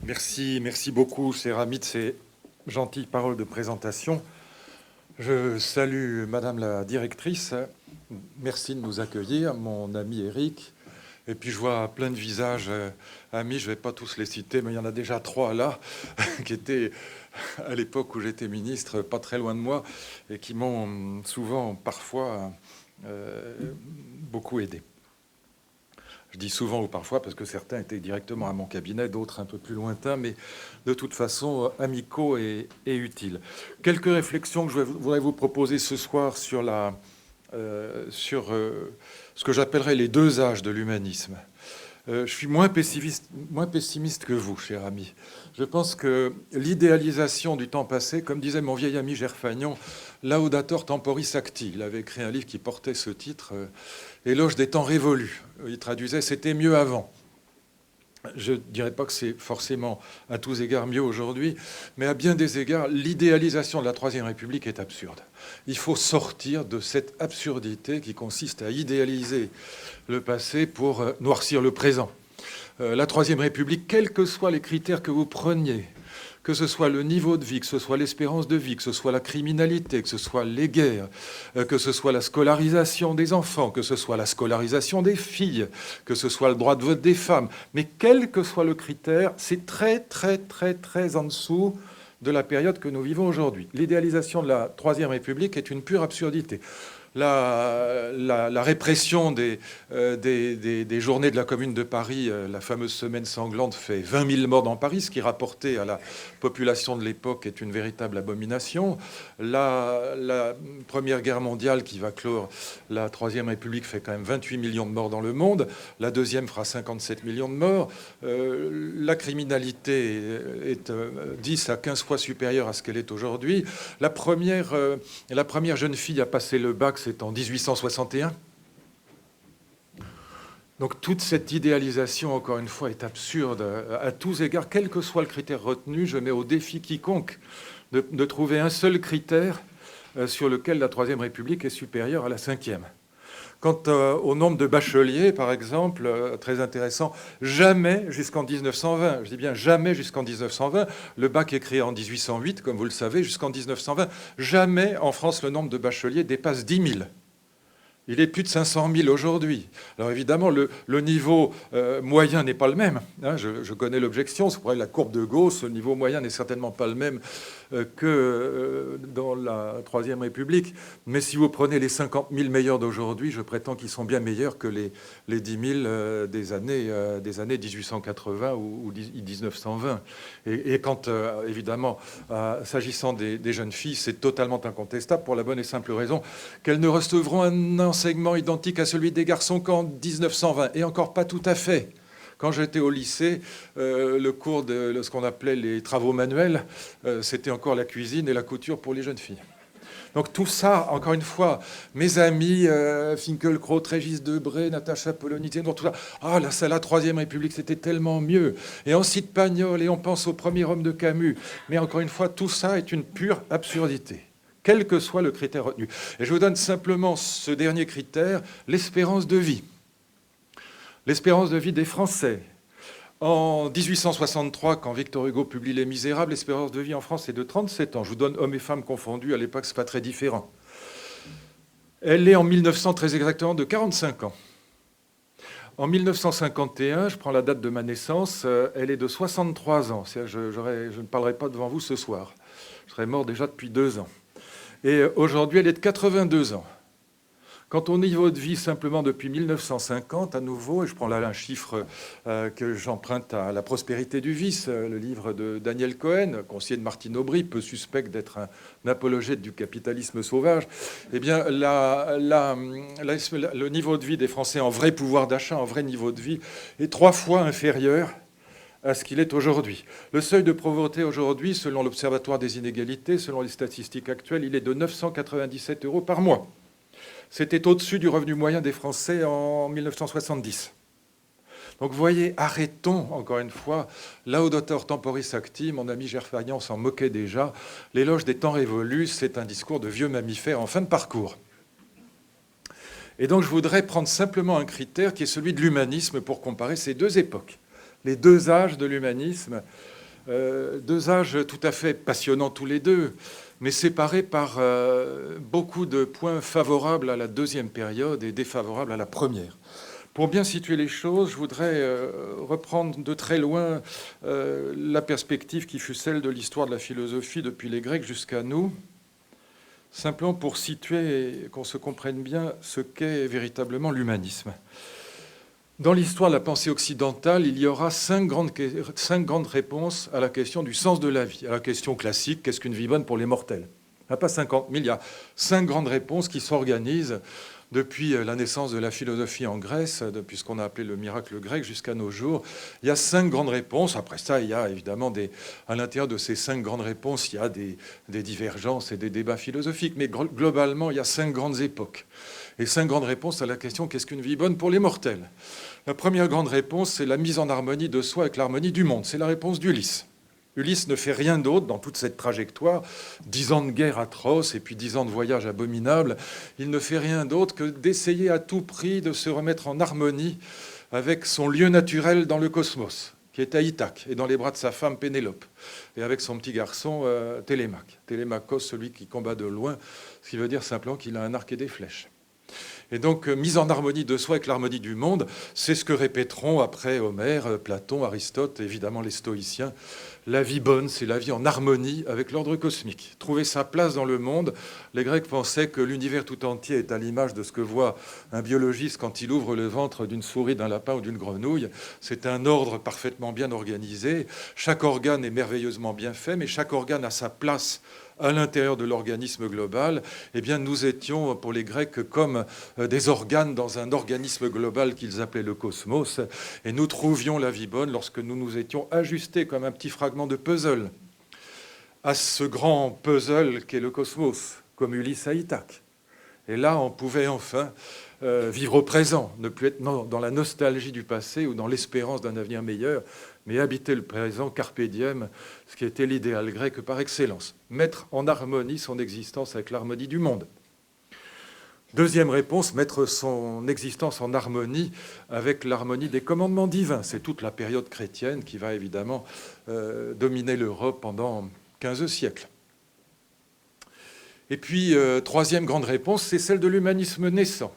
Merci beaucoup, cher ami, de ces gentilles paroles de présentation. Je salue Madame la directrice. Merci de nous accueillir, mon ami Eric. Et puis je vois plein de visages amis, je ne vais pas tous les citer, mais il y en a déjà 3 là, qui étaient à l'époque où j'étais ministre, pas très loin de moi, et qui m'ont souvent, parfois, beaucoup aidé. Je dis souvent ou parfois parce que certains étaient directement à mon cabinet, d'autres un peu plus lointains, mais de toute façon amicaux et utiles. Quelques réflexions que je voudrais vous proposer ce soir sur ce que j'appellerais les 2 âges de l'humanisme. Je suis moins pessimiste que vous, cher ami. Je pense que l'idéalisation du temps passé, comme disait mon vieil ami Gerfagnon, Laudator temporis acti. Il avait écrit un livre qui portait ce titre, Éloge des temps révolus. Il traduisait « C'était mieux avant ». Je ne dirais pas que c'est forcément à tous égards mieux aujourd'hui, mais à bien des égards, l'idéalisation de la Troisième République est absurde. Il faut sortir de cette absurdité qui consiste à idéaliser le passé pour noircir le présent. La Troisième République, quels que soient les critères que vous preniez, que ce soit le niveau de vie, que ce soit l'espérance de vie, que ce soit la criminalité, que ce soit les guerres, que ce soit la scolarisation des enfants, que ce soit la scolarisation des filles, que ce soit le droit de vote des femmes, mais quel que soit le critère, c'est très en dessous de la période que nous vivons aujourd'hui. L'idéalisation de la Troisième République est une pure absurdité. La répression des journées de la Commune de Paris, la fameuse semaine sanglante, fait 20 000 morts dans Paris, ce qui, rapporté à la population de l'époque, est une véritable abomination. La Première Guerre mondiale, qui va clore la Troisième République, fait quand même 28 millions de morts dans le monde. La deuxième fera 57 millions de morts. La criminalité est 10 à 15 fois supérieure à ce qu'elle est aujourd'hui. La première jeune fille à passer le bac, c'est en 1861. Donc toute cette idéalisation, encore une fois, est absurde à tous égards. Quel que soit le critère retenu, je mets au défi quiconque de trouver un seul critère sur lequel la Troisième République est supérieure à la Cinquième. Quant au nombre de bacheliers, par exemple, très intéressant, jamais jusqu'en 1920, je dis bien jamais jusqu'en 1920, le bac est créé en 1808, comme vous le savez, jusqu'en 1920, jamais en France le nombre de bacheliers dépasse 10 000. Il est plus de 500 000 aujourd'hui. Alors évidemment, le niveau moyen n'est pas le même. Hein, je connais l'objection, c'est pour la courbe de Gauss, le niveau moyen n'est certainement pas le même que dans la Troisième République. Mais si vous prenez les 50 000 meilleurs d'aujourd'hui, je prétends qu'ils sont bien meilleurs que les 10 000 des années 1880 ou 1920. Et quand, évidemment, s'agissant des jeunes filles, c'est totalement incontestable pour la bonne et simple raison qu'elles ne recevront un enseignement identique à celui des garçons qu'en 1920, et encore pas tout à fait. Quand j'étais au lycée, le cours de ce qu'on appelait les travaux manuels, c'était encore la cuisine et la couture pour les jeunes filles. Donc tout ça, encore une fois, mes amis, Finkielkraut, Régis Debray, Natacha Polonité, tout ça, la Troisième République, c'était tellement mieux. Et on cite Pagnol et on pense au premier homme de Camus. Mais encore une fois, tout ça est une pure absurdité, quel que soit le critère retenu. Et je vous donne simplement ce dernier critère, l'espérance de vie. L'espérance de vie des Français. En 1863, quand Victor Hugo publie Les Misérables, l'espérance de vie en France est de 37 ans. Je vous donne hommes et femmes confondus, à l'époque, ce n'est pas très différent. Elle est en 1900, très exactement, de 45 ans. En 1951, je prends la date de ma naissance, elle est de 63 ans. Je ne parlerai pas devant vous ce soir. Je serais mort déjà depuis 2 ans. Et aujourd'hui, elle est de 82 ans. Quant au niveau de vie, simplement depuis 1950, à nouveau, et je prends là un chiffre que j'emprunte à La prospérité du vice, le livre de Daniel Cohen, conseiller de Martine Aubry, peu suspect d'être un apologète du capitalisme sauvage, eh bien, le niveau de vie des Français en vrai pouvoir d'achat, en vrai niveau de vie, est 3 fois inférieur à ce qu'il est aujourd'hui. Le seuil de pauvreté aujourd'hui, selon l'Observatoire des inégalités, selon les statistiques actuelles, il est de 997 € par mois. C'était au-dessus du revenu moyen des Français en 1970. Donc vous voyez, arrêtons, encore une fois, Laudator temporis acti, mon ami Gerfagnan s'en moquait déjà, l'éloge des temps révolus, c'est un discours de vieux mammifères en fin de parcours. Et donc je voudrais prendre simplement un critère qui est celui de l'humanisme pour comparer ces 2 époques, les 2 âges de l'humanisme, Deux âges tout à fait passionnants tous les deux, mais séparés par beaucoup de points favorables à la deuxième période et défavorables à la première. Pour bien situer les choses, je voudrais reprendre de très loin la perspective qui fut celle de l'histoire de la philosophie depuis les Grecs jusqu'à nous, simplement pour situer et qu'on se comprenne bien ce qu'est véritablement l'humanisme. Dans l'histoire de la pensée occidentale, il y aura cinq grandes réponses à la question du sens de la vie, à la question classique, qu'est-ce qu'une vie bonne pour les mortels ? Il n'y a pas 50 000, il y a 5 grandes réponses qui s'organisent depuis la naissance de la philosophie en Grèce, depuis ce qu'on a appelé le miracle grec jusqu'à nos jours. Il y a 5 grandes réponses. Après ça, il y a évidemment à l'intérieur de ces 5 grandes réponses, il y a des divergences et des débats philosophiques. Mais globalement, il y a 5 grandes époques. Et 5 grandes réponses à la question « Qu'est-ce qu'une vie bonne pour les mortels ?» La première grande réponse, c'est la mise en harmonie de soi avec l'harmonie du monde. C'est la réponse d'Ulysse. Ulysse ne fait rien d'autre dans toute cette trajectoire, 10 ans de guerre atroce et puis 10 ans de voyage abominable. Il ne fait rien d'autre que d'essayer à tout prix de se remettre en harmonie avec son lieu naturel dans le cosmos, qui est à Ithaque, et dans les bras de sa femme Pénélope, et avec son petit garçon Télémaque. Télémakos, celui qui combat de loin, ce qui veut dire simplement qu'il a un arc et des flèches. Et donc, mise en harmonie de soi avec l'harmonie du monde, c'est ce que répéteront après Homère, Platon, Aristote, évidemment les stoïciens. La vie bonne, c'est la vie en harmonie avec l'ordre cosmique. Trouver sa place dans le monde, les Grecs pensaient que l'univers tout entier est à l'image de ce que voit un biologiste quand il ouvre le ventre d'une souris, d'un lapin ou d'une grenouille. C'est un ordre parfaitement bien organisé. Chaque organe est merveilleusement bien fait, mais chaque organe a sa place à l'intérieur de l'organisme global. Eh bien, nous étions, pour les Grecs, comme des organes dans un organisme global qu'ils appelaient le cosmos, et nous trouvions la vie bonne lorsque nous nous étions ajustés comme un petit fragment de puzzle à ce grand puzzle qu'est le cosmos, comme Ulysse à Ithaque. Et là, on pouvait enfin vivre au présent, ne plus être dans la nostalgie du passé ou dans l'espérance d'un avenir meilleur, mais habiter le présent, carpe diem, ce qui était l'idéal grec par excellence. Mettre en harmonie son existence avec l'harmonie du monde. Deuxième réponse, mettre son existence en harmonie avec l'harmonie des commandements divins. C'est toute la période chrétienne qui va évidemment dominer l'Europe pendant 15 siècles. Et puis, troisième grande réponse, c'est celle de l'humanisme naissant.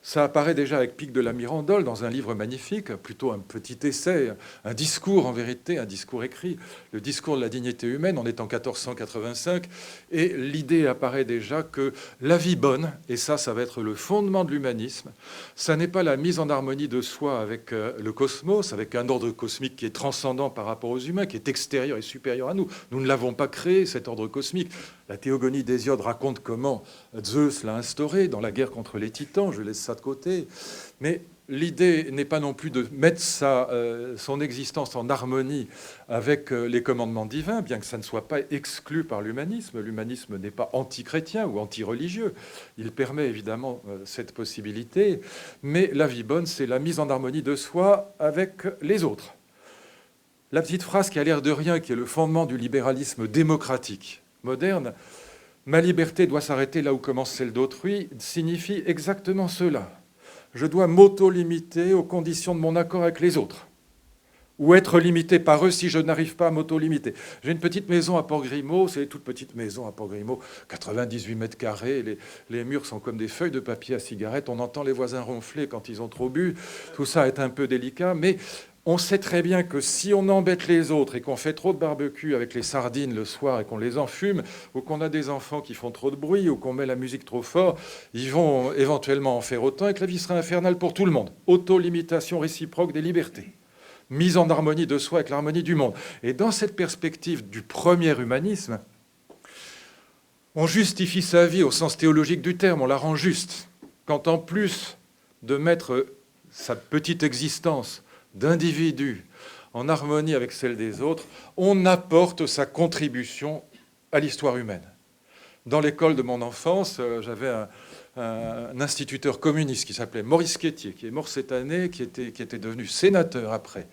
Ça apparaît déjà avec Pic de la Mirandole dans un livre magnifique, plutôt un petit essai, un discours en vérité, un discours écrit, le discours de la dignité humaine, on est en 1485, et l'idée apparaît déjà que la vie bonne, et ça va être le fondement de l'humanisme, ça n'est pas la mise en harmonie de soi avec le cosmos, avec un ordre cosmique qui est transcendant par rapport aux humains, qui est extérieur et supérieur à nous. Nous ne l'avons pas créé, cet ordre cosmique. La Théogonie d'Hésiode raconte comment Zeus l'a instauré dans la guerre contre les titans, je laisse ça de côté. Mais l'idée n'est pas non plus de mettre son existence en harmonie avec les commandements divins, bien que ça ne soit pas exclu par l'humanisme. L'humanisme n'est pas anti-chrétien ou anti-religieux. Il permet évidemment cette possibilité. Mais la vie bonne, c'est la mise en harmonie de soi avec les autres. La petite phrase qui a l'air de rien, qui est le fondement du libéralisme démocratique moderne, « Ma liberté doit s'arrêter là où commence celle d'autrui », signifie exactement cela. Je dois m'auto-limiter aux conditions de mon accord avec les autres, ou être limité par eux si je n'arrive pas à m'auto-limiter. J'ai une petite maison à Port-Grimaud, c'est une toute petite maison à Port-Grimaud, 98 mètres carrés, les murs sont comme des feuilles de papier à cigarette, on entend les voisins ronfler quand ils ont trop bu, tout ça est un peu délicat, mais on sait très bien que si on embête les autres et qu'on fait trop de barbecue avec les sardines le soir et qu'on les enfume, ou qu'on a des enfants qui font trop de bruit, ou qu'on met la musique trop fort, ils vont éventuellement en faire autant et que la vie sera infernale pour tout le monde. Auto-limitation réciproque des libertés. Mise en harmonie de soi avec l'harmonie du monde. Et dans cette perspective du premier humanisme, on justifie sa vie au sens théologique du terme, on la rend juste. Quand en plus de mettre sa petite existence d'individu en harmonie avec celle des autres, on apporte sa contribution à l'histoire humaine. Dans l'école de mon enfance, j'avais un instituteur communiste qui s'appelait Maurice Quétier, qui est mort cette année, qui était devenu sénateur après.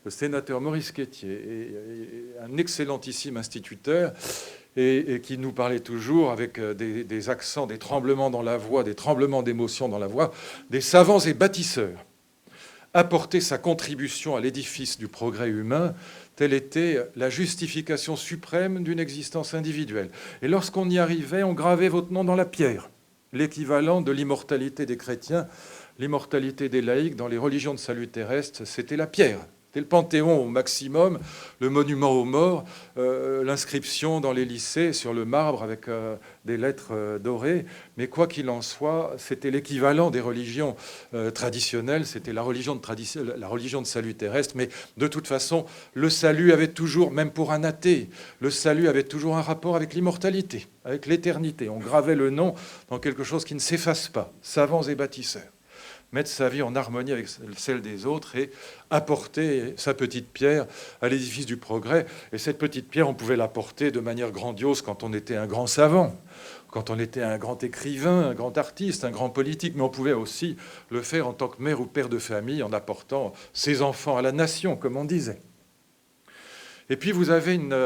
Le sénateur Maurice Quétier, un excellentissime instituteur, et qui nous parlait toujours avec des accents, des tremblements dans la voix, des tremblements d'émotion dans la voix, des savants et bâtisseurs. Apporter sa contribution à l'édifice du progrès humain, Telle était la justification suprême d'une existence individuelle. Et lorsqu'on y arrivait, on gravait votre nom dans la pierre, l'équivalent de l'immortalité des chrétiens, l'immortalité des laïcs dans les religions de salut terrestre, c'était la pierre. C'était le Panthéon au maximum, le monument aux morts, l'inscription dans les lycées sur le marbre avec des lettres dorées. Mais quoi qu'il en soit, c'était l'équivalent des religions traditionnelles, c'était la religion de salut terrestre. Mais de toute façon, le salut avait toujours, même pour un athée, le salut avait toujours un rapport avec l'immortalité, avec l'éternité. On gravait le nom dans quelque chose qui ne s'efface pas, savants et bâtisseurs. Mettre sa vie en harmonie avec celle des autres et apporter sa petite pierre à l'édifice du progrès. Et cette petite pierre, on pouvait l'apporter de manière grandiose quand on était un grand savant, quand on était un grand écrivain, un grand artiste, un grand politique, mais on pouvait aussi le faire en tant que mère ou père de famille, en apportant ses enfants à la nation, comme on disait. Et puis vous avez une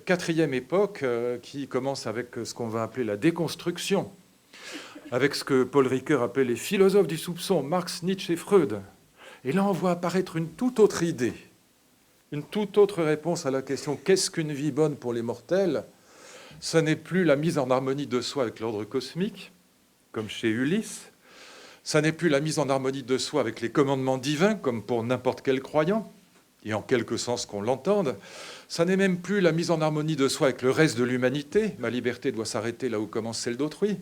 quatrième époque qui commence avec ce qu'on va appeler la déconstruction, avec ce que Paul Ricoeur appelait les philosophes du soupçon, Marx, Nietzsche et Freud. Et là, on voit apparaître une toute autre idée, une toute autre réponse à la question « Qu'est-ce qu'une vie bonne pour les mortels ?» Ce n'est plus la mise en harmonie de soi avec l'ordre cosmique, comme chez Ulysse. Ça n'est plus la mise en harmonie de soi avec les commandements divins, comme pour n'importe quel croyant, et en quelque sens qu'on l'entende. Ça n'est même plus la mise en harmonie de soi avec le reste de l'humanité. Ma liberté doit s'arrêter là où commence celle d'autrui.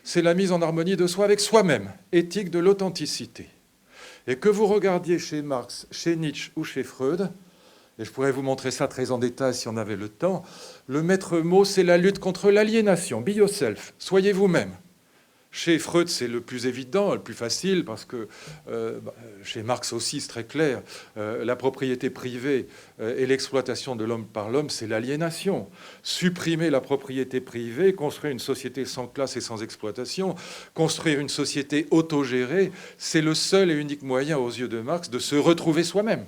C'est la mise en harmonie de soi avec soi-même, éthique de l'authenticité. Et que vous regardiez chez Marx, chez Nietzsche ou chez Freud, et je pourrais vous montrer ça très en détail si on avait le temps, le maître mot, c'est la lutte contre l'aliénation, be yourself, soyez vous-même. Chez Freud, c'est le plus évident, le plus facile, parce que chez Marx aussi, c'est très clair, la propriété privée et l'exploitation de l'homme par l'homme, c'est l'aliénation. Supprimer la propriété privée, construire une société sans classe et sans exploitation, construire une société autogérée, c'est le seul et unique moyen, aux yeux de Marx, de se retrouver soi-même,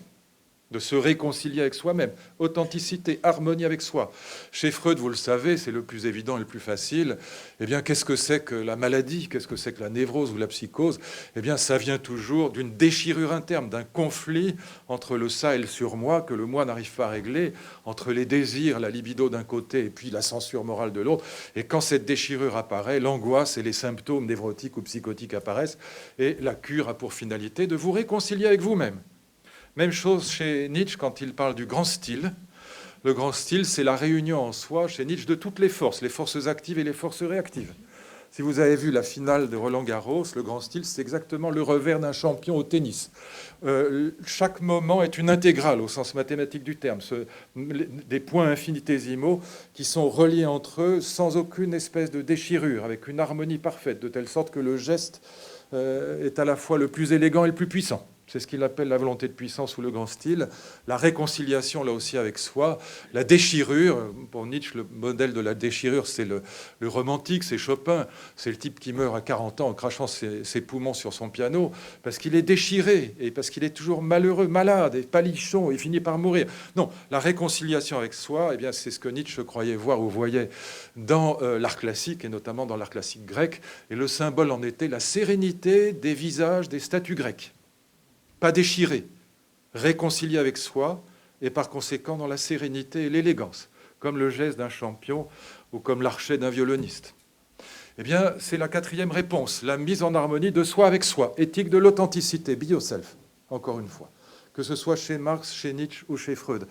de se réconcilier avec soi-même. Authenticité, harmonie avec soi. Chez Freud, vous le savez, c'est le plus évident et le plus facile. Eh bien, qu'est-ce que c'est que la maladie? Qu'est-ce que c'est que la névrose ou la psychose? Eh bien, ça vient toujours d'une déchirure interne, d'un conflit entre le ça et le surmoi que le moi n'arrive pas à régler, entre les désirs, la libido d'un côté et puis la censure morale de l'autre. Et quand cette déchirure apparaît, l'angoisse et les symptômes névrotiques ou psychotiques apparaissent et la cure a pour finalité de vous réconcilier avec vous-même. Même chose chez Nietzsche quand il parle du grand style. Le grand style, c'est la réunion en soi, chez Nietzsche, de toutes les forces actives et les forces réactives. Si vous avez vu la finale de Roland-Garros, le grand style, c'est exactement le revers d'un champion au tennis. Chaque moment est une intégrale au sens mathématique du terme, des points infinitésimaux qui sont reliés entre eux sans aucune espèce de déchirure, avec une harmonie parfaite, de telle sorte que le geste est à la fois le plus élégant et le plus puissant. C'est ce qu'il appelle la volonté de puissance ou le grand style. La réconciliation, là aussi, avec soi. La déchirure. Pour Nietzsche, le modèle de la déchirure, c'est le romantique, c'est Chopin. C'est le type qui meurt à 40 ans en crachant ses poumons sur son piano parce qu'il est déchiré et parce qu'il est toujours malheureux, malade et palichon et finit par mourir. Non, la réconciliation avec soi, eh bien, c'est ce que Nietzsche croyait voir ou voyait dans l'art classique et notamment dans l'art classique grec. Et le symbole en était la sérénité des visages des statues grecques. Pas déchiré, réconcilié avec soi, et par conséquent dans la sérénité et l'élégance, comme le geste d'un champion ou comme l'archet d'un violoniste. Eh bien, c'est la quatrième réponse, la mise en harmonie de soi avec soi, éthique de l'authenticité, be yourself, encore une fois, que ce soit chez Marx, chez Nietzsche ou chez Freud.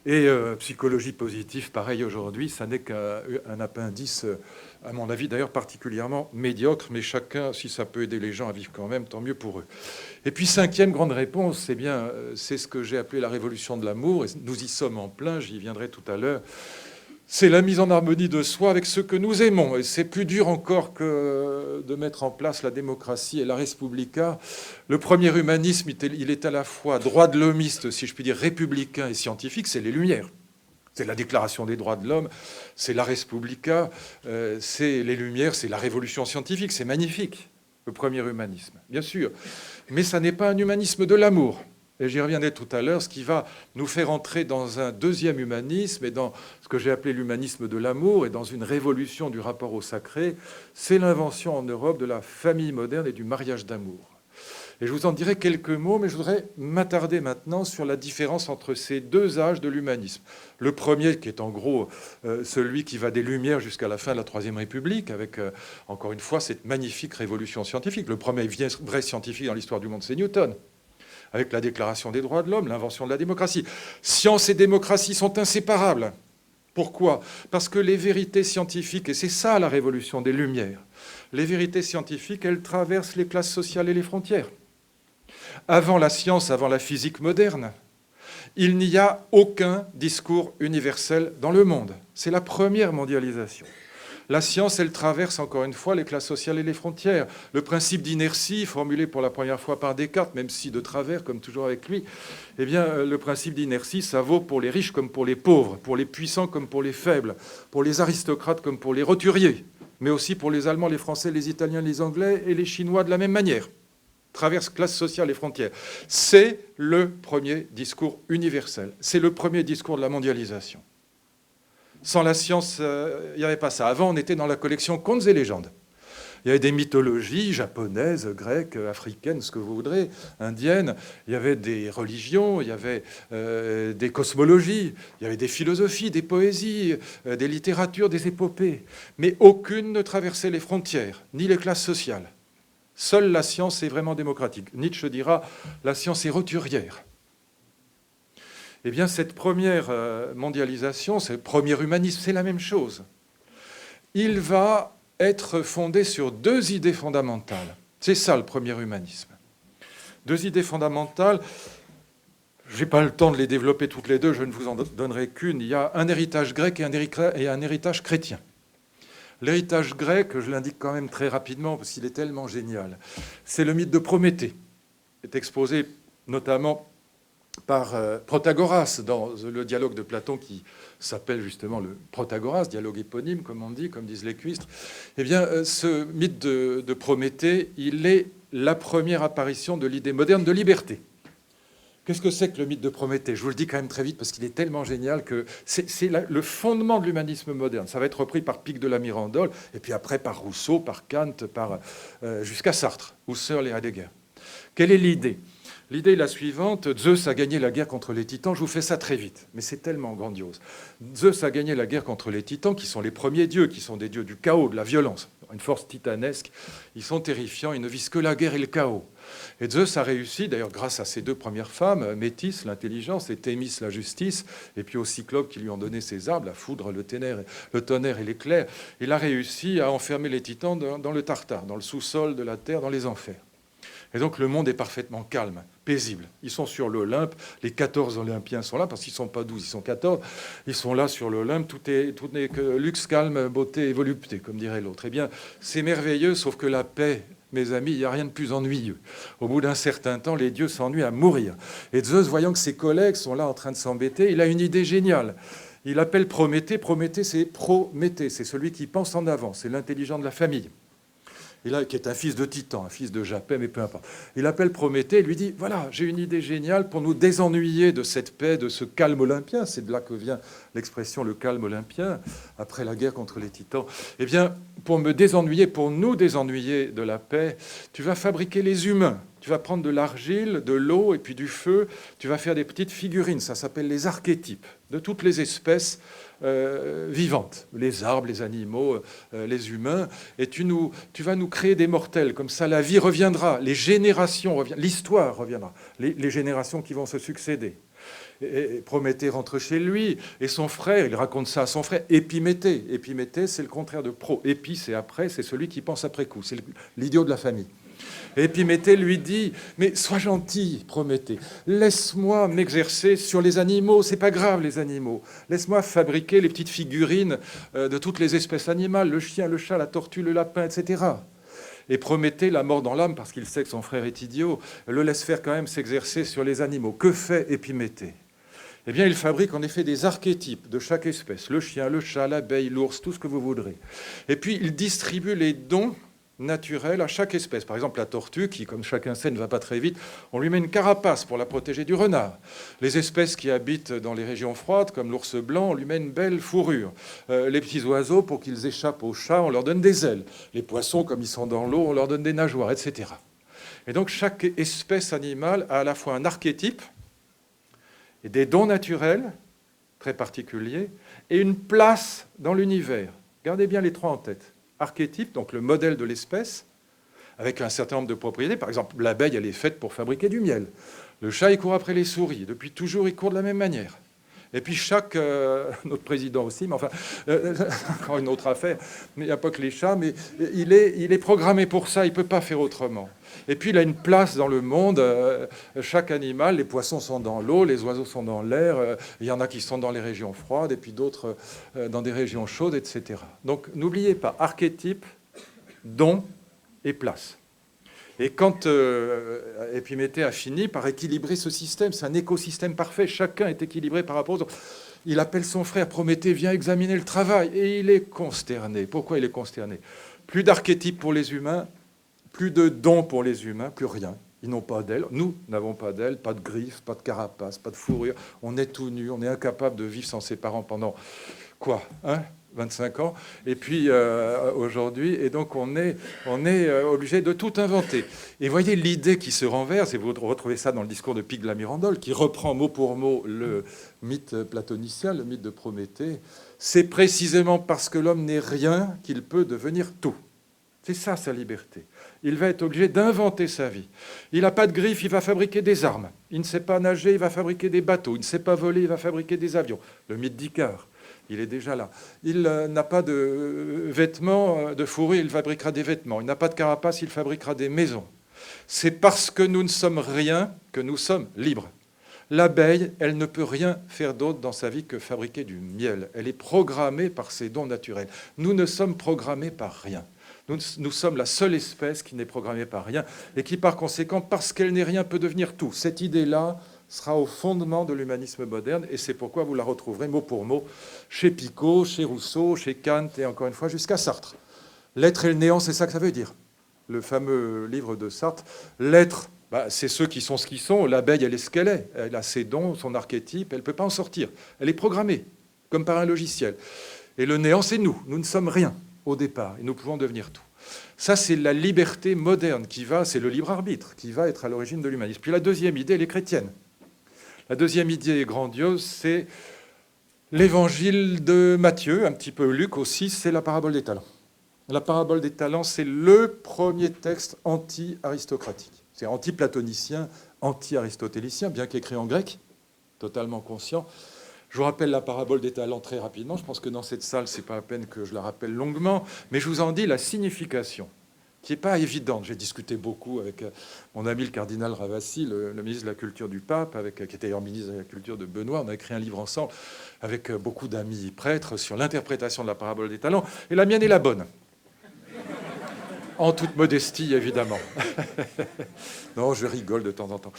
Et psychologie positive, pareil aujourd'hui, ça n'est qu'un appendice, à mon avis d'ailleurs particulièrement médiocre, mais chacun, si ça peut aider les gens à vivre quand même, tant mieux pour eux. Et puis cinquième grande réponse, eh bien, c'est ce que j'ai appelé la révolution de l'amour, et nous y sommes en plein, j'y viendrai tout à l'heure. C'est la mise en harmonie de soi avec ce que nous aimons. Et c'est plus dur encore que de mettre en place la démocratie et la Respublica. Le premier humanisme, il est à la fois droit de l'homiste, si je puis dire, républicain et scientifique, c'est les Lumières. C'est la Déclaration des droits de l'homme, c'est la Respublica, c'est les Lumières, c'est la révolution scientifique. C'est magnifique, le premier humanisme, bien sûr. Mais ça n'est pas un humanisme de l'amour. Et j'y reviendrai tout à l'heure, ce qui va nous faire entrer dans un deuxième humanisme et dans ce que j'ai appelé l'humanisme de l'amour et dans une révolution du rapport au sacré, c'est l'invention en Europe de la famille moderne et du mariage d'amour. Et je vous en dirai quelques mots, mais je voudrais m'attarder maintenant sur la différence entre ces deux âges de l'humanisme. Le premier, qui est en gros celui qui va des Lumières jusqu'à la fin de la Troisième République, avec, encore une fois, cette magnifique révolution scientifique. Le premier vrai scientifique dans l'histoire du monde, c'est Newton, avec la Déclaration des droits de l'homme, l'invention de la démocratie. Science et démocratie sont inséparables. Pourquoi ? Parce que les vérités scientifiques, et c'est ça la révolution des Lumières, les vérités scientifiques, elles traversent les classes sociales et les frontières. Avant la science, avant la physique moderne, il n'y a aucun discours universel dans le monde. C'est la première mondialisation. La science, elle traverse encore une fois les classes sociales et les frontières. Le principe d'inertie, formulé pour la première fois par Descartes, même si de travers, comme toujours avec lui, eh bien, le principe d'inertie, ça vaut pour les riches comme pour les pauvres, pour les puissants comme pour les faibles, pour les aristocrates comme pour les roturiers, mais aussi pour les Allemands, les Français, les Italiens, les Anglais et les Chinois de la même manière. Traverse classe sociale et frontières. C'est le premier discours universel. C'est le premier discours de la mondialisation. Sans la science, il n'y avait pas ça. Avant, on était dans la collection contes et légendes. Il y avait des mythologies japonaises, grecques, africaines, ce que vous voudrez, indiennes. Il y avait des religions, il y avait des cosmologies, il y avait des philosophies, des poésies, des littératures, des épopées. Mais aucune ne traversait les frontières, ni les classes sociales. Seule la science est vraiment démocratique. Nietzsche dira « la science est roturière ». Eh bien, cette première mondialisation, ce premier humanisme, c'est la même chose. Il va être fondé sur deux idées fondamentales. C'est ça, le premier humanisme. Deux idées fondamentales. Je n'ai pas le temps de les développer toutes les deux, je ne vous en donnerai qu'une. Il y a un héritage grec et un héritage chrétien. L'héritage grec, je l'indique quand même très rapidement, parce qu'il est tellement génial. C'est le mythe de Prométhée, qui est exposé notamment par Protagoras dans le dialogue de Platon qui s'appelle justement le Protagoras, dialogue éponyme, comme on dit, comme disent les cuistres. Eh bien, ce mythe de Prométhée, il est la première apparition de l'idée moderne de liberté. Qu'est-ce que c'est que le mythe de Prométhée ? Je vous le dis quand même très vite parce qu'il est tellement génial que c'est le fondement de l'humanisme moderne. Ça va être repris par Pic de la Mirandole, et puis après par Rousseau, par Kant, jusqu'à Sartre, Husserl et Heidegger. Quelle est l'idée ? L'idée est la suivante. Zeus a gagné la guerre contre les titans. Je vous fais ça très vite, mais c'est tellement grandiose. Zeus a gagné la guerre contre les titans, qui sont les premiers dieux, qui sont des dieux du chaos, de la violence, une force titanesque. Ils sont terrifiants, ils ne visent que la guerre et le chaos. Et Zeus a réussi, d'ailleurs grâce à ses deux premières femmes, Métis, l'intelligence, et Thémis, la justice, et puis aux cyclopes qui lui ont donné ses armes, la foudre, le tonnerre et l'éclair. Il a réussi à enfermer les titans dans le Tartare, dans le sous-sol de la terre, dans les enfers. Et donc le monde est parfaitement calme, paisible. Ils sont sur l'Olympe, les 14 Olympiens sont là, parce qu'ils ne sont pas 12, ils sont 14. Ils sont là sur l'Olympe, tout n'est que luxe, calme, beauté et volupté, comme dirait l'autre. Eh bien, c'est merveilleux, sauf que la paix, mes amis, il n'y a rien de plus ennuyeux. Au bout d'un certain temps, les dieux s'ennuient à mourir. Et Zeus, voyant que ses collègues sont là en train de s'embêter, il a une idée géniale. Il appelle Prométhée. Prométhée, c'est Prométhée, c'est celui qui pense en avant, c'est l'intelligent de la famille. Et là, qui est un fils de Titan, un fils de Japet, mais peu importe. Il appelle Prométhée et lui dit « Voilà, j'ai une idée géniale pour nous désennuyer de cette paix, de ce calme olympien. » C'est de là que vient l'expression « le calme olympien », après la guerre contre les Titans. Eh bien, pour me désennuyer, pour nous désennuyer de la paix, tu vas fabriquer les humains. Tu vas prendre de l'argile, de l'eau et puis du feu. Tu vas faire des petites figurines, ça s'appelle les archétypes, de toutes les espèces vivantes, les arbres, les animaux, les humains, et tu vas nous créer des mortels, comme ça la vie reviendra, les générations reviendront, l'histoire reviendra, les générations qui vont se succéder. Et Prométhée rentre chez lui, et son frère, il raconte ça à son frère, Épiméthée. Épiméthée, c'est le contraire de Pro. Épi, c'est après, c'est celui qui pense après coup, c'est l'idiot de la famille. Et Épiméthée lui dit « Mais sois gentil, Prométhée, laisse-moi m'exercer sur les animaux, c'est pas grave les animaux. Laisse-moi fabriquer les petites figurines de toutes les espèces animales, le chien, le chat, la tortue, le lapin, etc. » Et Prométhée, la mort dans l'âme, parce qu'il sait que son frère est idiot, le laisse faire quand même s'exercer sur les animaux. Que fait Épiméthée ? Eh bien, il fabrique en effet des archétypes de chaque espèce, le chien, le chat, l'abeille, l'ours, tout ce que vous voudrez. Et puis, il distribue les dons naturel à chaque espèce. Par exemple, la tortue, qui, comme chacun sait, ne va pas très vite, on lui met une carapace pour la protéger du renard. Les espèces qui habitent dans les régions froides, comme l'ours blanc, on lui met une belle fourrure. Les petits oiseaux, pour qu'ils échappent aux chats, on leur donne des ailes. Les poissons, comme ils sont dans l'eau, on leur donne des nageoires, etc. Et donc chaque espèce animale a à la fois un archétype et des dons naturels très particuliers et une place dans l'univers. Gardez bien les trois en tête. Archétype, donc le modèle de l'espèce, avec un certain nombre de propriétés. Par exemple, l'abeille, elle est faite pour fabriquer du miel. Le chat, il court après les souris. Depuis toujours, il court de la même manière. Et puis notre président aussi, mais enfin, encore une autre affaire, mais il n'y a pas que les chats, mais il est programmé pour ça, il ne peut pas faire autrement. Et puis il a une place dans le monde, chaque animal, les poissons sont dans l'eau, les oiseaux sont dans l'air, il y en a qui sont dans les régions froides, et puis d'autres dans des régions chaudes, etc. Donc n'oubliez pas, archétype, don et place. Et quand Épiméthée a fini par équilibrer ce système, c'est un écosystème parfait, chacun est équilibré par rapport aux autres. Il appelle son frère, Prométhée, viens examiner le travail, et il est consterné. Pourquoi il est consterné? Plus d'archétypes pour les humains, plus de dons pour les humains, plus rien. Ils n'ont pas d'ailes, nous n'avons pas d'ailes, pas de griffes, pas de carapace, pas de fourrure. On est tout nu, on est incapable de vivre sans ses parents pendant, quoi, 25 ans, et puis aujourd'hui, et donc on est obligé de tout inventer. Et voyez l'idée qui se renverse, et vous retrouvez ça dans le discours de Pic de la Mirandole, qui reprend mot pour mot le mythe platonicien, le mythe de Prométhée. C'est précisément parce que l'homme n'est rien qu'il peut devenir tout. C'est ça sa liberté. Il va être obligé d'inventer sa vie. Il n'a pas de griffes, il va fabriquer des armes. Il ne sait pas nager, il va fabriquer des bateaux. Il ne sait pas voler, il va fabriquer des avions. Le mythe d'Icare. Il est déjà là. Il n'a pas de vêtements, de fourrure, il fabriquera des vêtements. Il n'a pas de carapace, il fabriquera des maisons. C'est parce que nous ne sommes rien que nous sommes libres. L'abeille, elle ne peut rien faire d'autre dans sa vie que fabriquer du miel. Elle est programmée par ses dons naturels. Nous ne sommes programmés par rien. Nous sommes la seule espèce qui n'est programmée par rien et qui, par conséquent, parce qu'elle n'est rien, peut devenir tout. Cette idée-là sera au fondement de l'humanisme moderne, et c'est pourquoi vous la retrouverez mot pour mot chez Picot, chez Rousseau, chez Kant, et encore une fois jusqu'à Sartre. L'être et le néant, c'est ça que ça veut dire. Le fameux livre de Sartre, l'être, c'est ceux qui sont ce qu'ils sont, l'abeille, elle est ce qu'elle est, elle a ses dons, son archétype, elle ne peut pas en sortir, elle est programmée, comme par un logiciel. Et le néant, c'est nous ne sommes rien au départ, et nous pouvons devenir tout. Ça, c'est la liberté moderne c'est le libre arbitre qui va être à l'origine de l'humanisme. Puis la deuxième idée, elle est chrétienne. La deuxième idée grandiose, c'est l'évangile de Matthieu, un petit peu Luc aussi, c'est la parabole des talents. La parabole des talents, c'est le premier texte anti-aristocratique. C'est anti-platonicien, anti-aristotélicien, bien qu'écrit en grec, totalement conscient. Je vous rappelle la parabole des talents très rapidement. Je pense que dans cette salle, ce n'est pas la peine que je la rappelle longuement, mais je vous en dis la signification, qui n'est pas évidente. J'ai discuté beaucoup avec mon ami le cardinal Ravasi, le ministre de la Culture du Pape, qui était d'ailleurs ministre de la Culture de Benoît. On a écrit un livre ensemble avec beaucoup d'amis prêtres sur l'interprétation de la parabole des talents. Et la mienne est la bonne. En toute modestie, évidemment. Non, je rigole de temps en temps.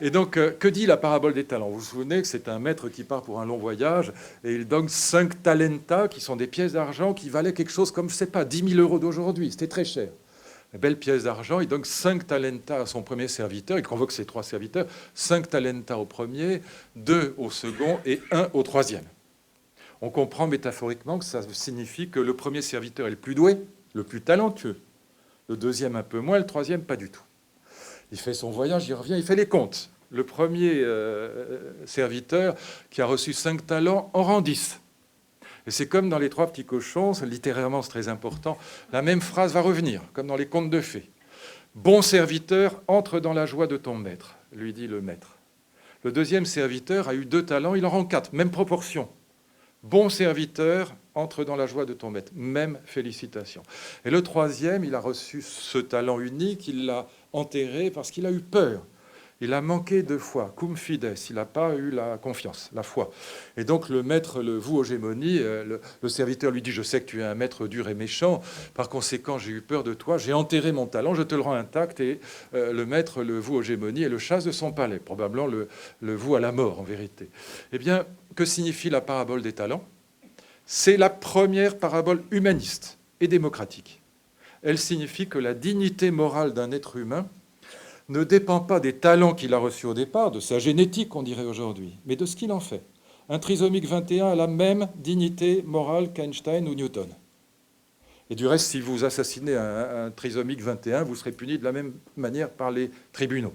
Et donc, que dit la parabole des talents? Vous vous souvenez que c'est un maître qui part pour un long voyage et il donne 5 talentas, qui sont des pièces d'argent qui valaient quelque chose comme, je ne sais pas, 10 000 euros d'aujourd'hui. C'était très cher. Une belle pièce d'argent. Il donne 5 talentas à son premier serviteur. Il convoque ses 3 serviteurs. 5 talentas au premier, 2 au second et 1 au troisième. On comprend métaphoriquement que ça signifie que le premier serviteur est le plus doué, le plus talentueux. Le deuxième un peu moins, le troisième pas du tout. Il fait son voyage, il revient, il fait les comptes. Le premier serviteur qui a reçu 5 talents en rend 10. Et c'est comme dans Les 3 petits cochons, littérairement c'est très important, la même phrase va revenir, comme dans les contes de fées. Bon serviteur, entre dans la joie de ton maître, lui dit le maître. Le deuxième serviteur a eu 2 talents, il en rend 4, même proportion. Bon serviteur, entre dans la joie de ton maître. Même félicitations. Et le troisième, il a reçu ce talent unique, il l'a enterré parce qu'il a eu peur. Il a manqué de foi, cum fides, il n'a pas eu la confiance, la foi. Et donc le maître le voue aux gémonies, le serviteur lui dit « Je sais que tu es un maître dur et méchant, par conséquent j'ai eu peur de toi, j'ai enterré mon talent, je te le rends intact. » Et le maître le voue aux gémonies et le chasse de son palais, probablement le voue à la mort en vérité. Eh bien, que signifie la parabole des talents? C'est la première parabole humaniste et démocratique. Elle signifie que la dignité morale d'un être humain ne dépend pas des talents qu'il a reçus au départ, de sa génétique, on dirait aujourd'hui, mais de ce qu'il en fait. Un trisomique 21 a la même dignité morale qu'Einstein ou Newton. Et du reste, si vous assassinez un trisomique 21, vous serez puni de la même manière par les tribunaux.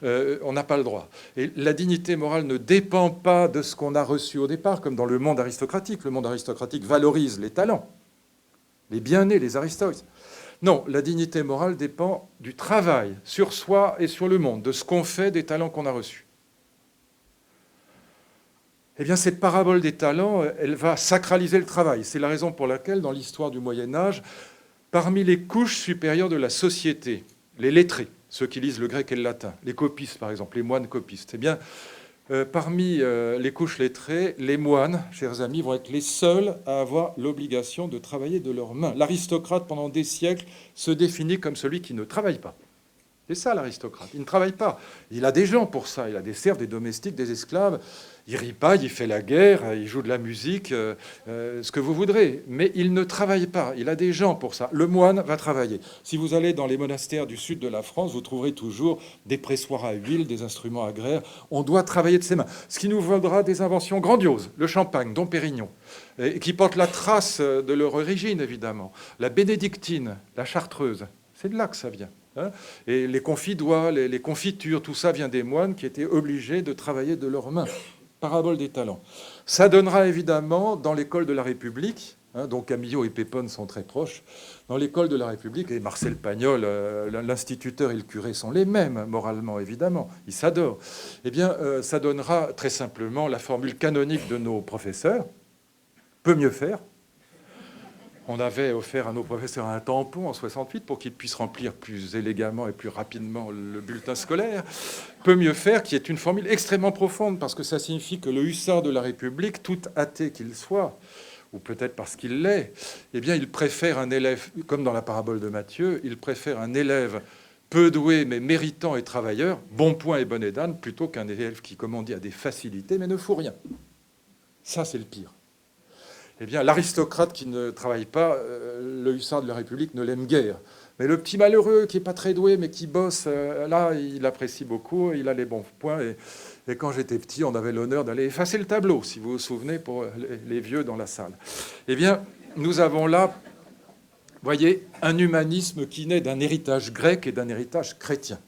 On n'a pas le droit. Et la dignité morale ne dépend pas de ce qu'on a reçu au départ, comme dans le monde aristocratique. Le monde aristocratique valorise les talents, les bien-nés, les aristotes. Non, la dignité morale dépend du travail sur soi et sur le monde, de ce qu'on fait des talents qu'on a reçus. Eh bien, cette parabole des talents, elle va sacraliser le travail. C'est la raison pour laquelle, dans l'histoire du Moyen-Âge, parmi les couches supérieures de la société, les lettrés, ceux qui lisent le grec et le latin, les copistes par exemple, les moines copistes, eh bien, parmi les couches lettrées, les moines, chers amis, vont être les seuls à avoir l'obligation de travailler de leurs mains. L'aristocrate, pendant des siècles, se définit comme celui qui ne travaille pas. C'est ça l'aristocrate, il ne travaille pas. Il a des gens pour ça, il a des serfs, des domestiques, des esclaves. Il ripaille, il fait la guerre, il joue de la musique, ce que vous voudrez. Mais il ne travaille pas, il a des gens pour ça. Le moine va travailler. Si vous allez dans les monastères du sud de la France, vous trouverez toujours des pressoirs à huile, des instruments agraires. On doit travailler de ses mains. Ce qui nous vaudra des inventions grandioses. Le champagne, Dom Pérignon, qui porte la trace de leur origine, évidemment. La bénédictine, la chartreuse, c'est de là que ça vient. Et les confidois, les confitures, tout ça vient des moines qui étaient obligés de travailler de leurs mains. Parabole des talents. Ça donnera évidemment dans l'école de la République, dont Camillo et Pépone sont très proches, dans l'école de la République, et Marcel Pagnol, l'instituteur et le curé sont les mêmes, moralement évidemment, ils s'adorent. Eh bien, ça donnera très simplement la formule canonique de nos professeurs, peut mieux faire. On avait offert à nos professeurs un tampon en 68 pour qu'ils puissent remplir plus élégamment et plus rapidement le bulletin scolaire. Peut mieux faire, qui est une formule extrêmement profonde, parce que ça signifie que le hussard de la République, tout athée qu'il soit, ou peut-être parce qu'il l'est, eh bien, il préfère un élève, comme dans la parabole de Matthieu, il préfère un élève peu doué mais méritant et travailleur, bon point et bonnet d'âne, plutôt qu'un élève qui, comme on dit, a des facilités mais ne fout rien. Ça, c'est le pire. Eh bien, l'aristocrate qui ne travaille pas, le hussard de la République ne l'aime guère. Mais le petit malheureux qui n'est pas très doué, mais qui bosse, là, il apprécie beaucoup, il a les bons points. Et quand j'étais petit, on avait l'honneur d'aller effacer le tableau, si vous vous souvenez, pour les vieux dans la salle. Eh bien, nous avons là, voyez, un humanisme qui naît d'un héritage grec et d'un héritage chrétien.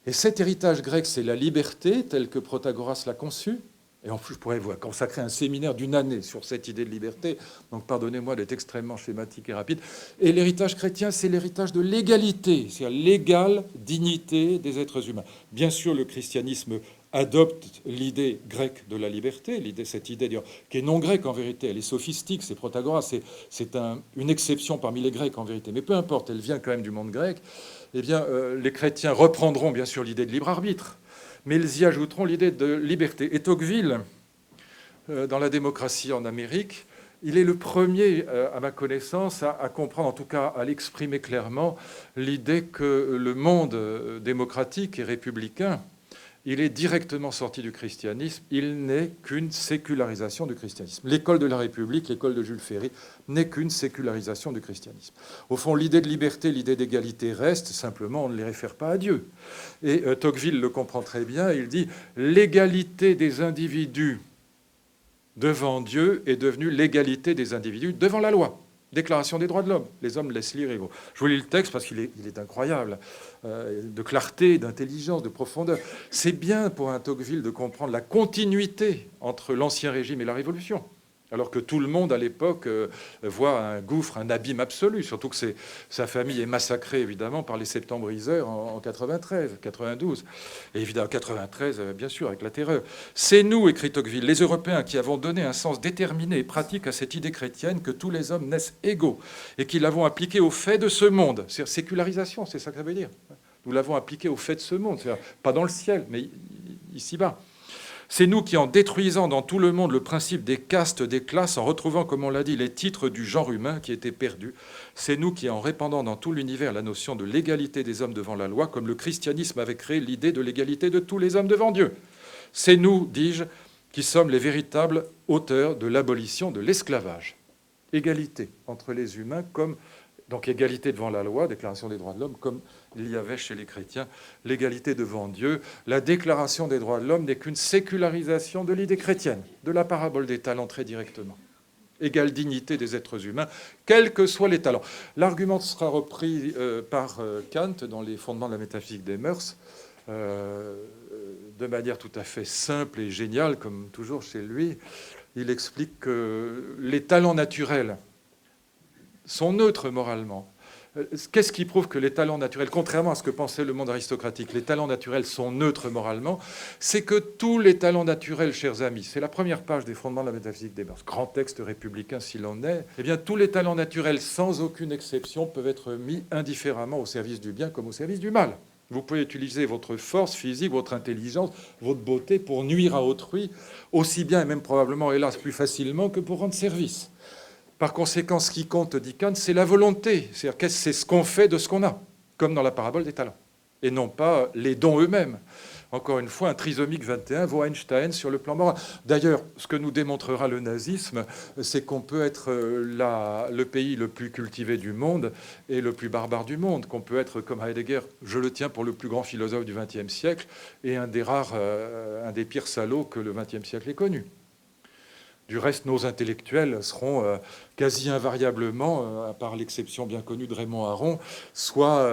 Et cet héritage grec, c'est la liberté, telle que Protagoras l'a conçue. Et en plus, je pourrais vous consacrer un séminaire d'une année sur cette idée de liberté. Donc, pardonnez-moi d'être extrêmement schématique et rapide. Et l'héritage chrétien, c'est l'héritage de l'égalité, c'est-à-dire l'égale dignité des êtres humains. Bien sûr, le christianisme adopte l'idée grecque de la liberté, cette idée qui est non grecque en vérité, elle est sophistique, c'est Protagoras, c'est une exception parmi les Grecs en vérité. Mais peu importe, elle vient quand même du monde grec. Eh bien, les chrétiens reprendront bien sûr l'idée de libre arbitre, mais ils y ajouteront l'idée de liberté. Et Tocqueville, dans La démocratie en Amérique, il est le premier, à ma connaissance, à comprendre, en tout cas à l'exprimer clairement, l'idée que le monde démocratique et républicain, il est directement sorti du christianisme, il n'est qu'une sécularisation du christianisme. L'école de la République, l'école de Jules Ferry, n'est qu'une sécularisation du christianisme. Au fond, l'idée de liberté, l'idée d'égalité reste, simplement on ne les réfère pas à Dieu. Et Tocqueville le comprend très bien, il dit « l'égalité des individus devant Dieu est devenue l'égalité des individus devant la loi ». Déclaration des droits de l'homme, les hommes laissent lire égaux. Je vous lis le texte parce qu'il est incroyable, de clarté, d'intelligence, de profondeur. C'est bien pour un Tocqueville de comprendre la continuité entre l'Ancien Régime et la Révolution, alors que tout le monde à l'époque voit un gouffre, un abîme absolu, surtout que sa famille est massacrée évidemment par les septembriseurs en 93, 92, et évidemment 93 bien sûr avec la terreur. C'est nous, écrit Tocqueville, les Européens, qui avons donné un sens déterminé et pratique à cette idée chrétienne que tous les hommes naissent égaux et qui l'avons appliquée aux faits de ce monde. C'est sécularisation, c'est ça que ça veut dire. Nous l'avons appliquée aux faits de ce monde, c'est-à-dire pas dans le ciel, mais ici-bas. C'est nous qui, en détruisant dans tout le monde le principe des castes, des classes, en retrouvant, comme on l'a dit, les titres du genre humain qui étaient perdus, c'est nous qui, en répandant dans tout l'univers la notion de l'égalité des hommes devant la loi, comme le christianisme avait créé l'idée de l'égalité de tous les hommes devant Dieu. C'est nous, dis-je, qui sommes les véritables auteurs de l'abolition de l'esclavage. Égalité entre les humains, donc égalité devant la loi, déclaration des droits de l'homme, comme il y avait chez les chrétiens l'égalité devant Dieu. La déclaration des droits de l'homme n'est qu'une sécularisation de l'idée chrétienne, de la parabole des talents très directement. égale dignité des êtres humains, quels que soient les talents. L'argument sera repris par Kant dans les fondements de la métaphysique des mœurs, de manière tout à fait simple et géniale, comme toujours chez lui. Il explique que les talents naturels sont neutres moralement. Qu'est-ce qui prouve que les talents naturels, contrairement à ce que pensait le monde aristocratique, les talents naturels sont neutres moralement? C'est que tous les talents naturels, chers amis, c'est la première page des fondements de la métaphysique des mœurs, grand texte républicain s'il en est, eh bien tous les talents naturels, sans aucune exception, peuvent être mis indifféremment au service du bien comme au service du mal. Vous pouvez utiliser votre force physique, votre intelligence, votre beauté pour nuire à autrui, aussi bien et même probablement, hélas, plus facilement que pour rendre service. Par conséquent, ce qui compte, dit Kant, c'est la volonté. C'est-à-dire c'est ce qu'on fait de ce qu'on a, comme dans la parabole des talents, et non pas les dons eux-mêmes. Encore une fois, un trisomique 21 vaut Einstein sur le plan moral. D'ailleurs, ce que nous démontrera le nazisme, c'est qu'on peut être le pays le plus cultivé du monde et le plus barbare du monde, qu'on peut être, comme Heidegger, je le tiens pour le plus grand philosophe du XXe siècle, et un des pires salauds que le XXe siècle ait connu. Du reste, nos intellectuels seront quasi invariablement, à part l'exception bien connue de Raymond Aron, soit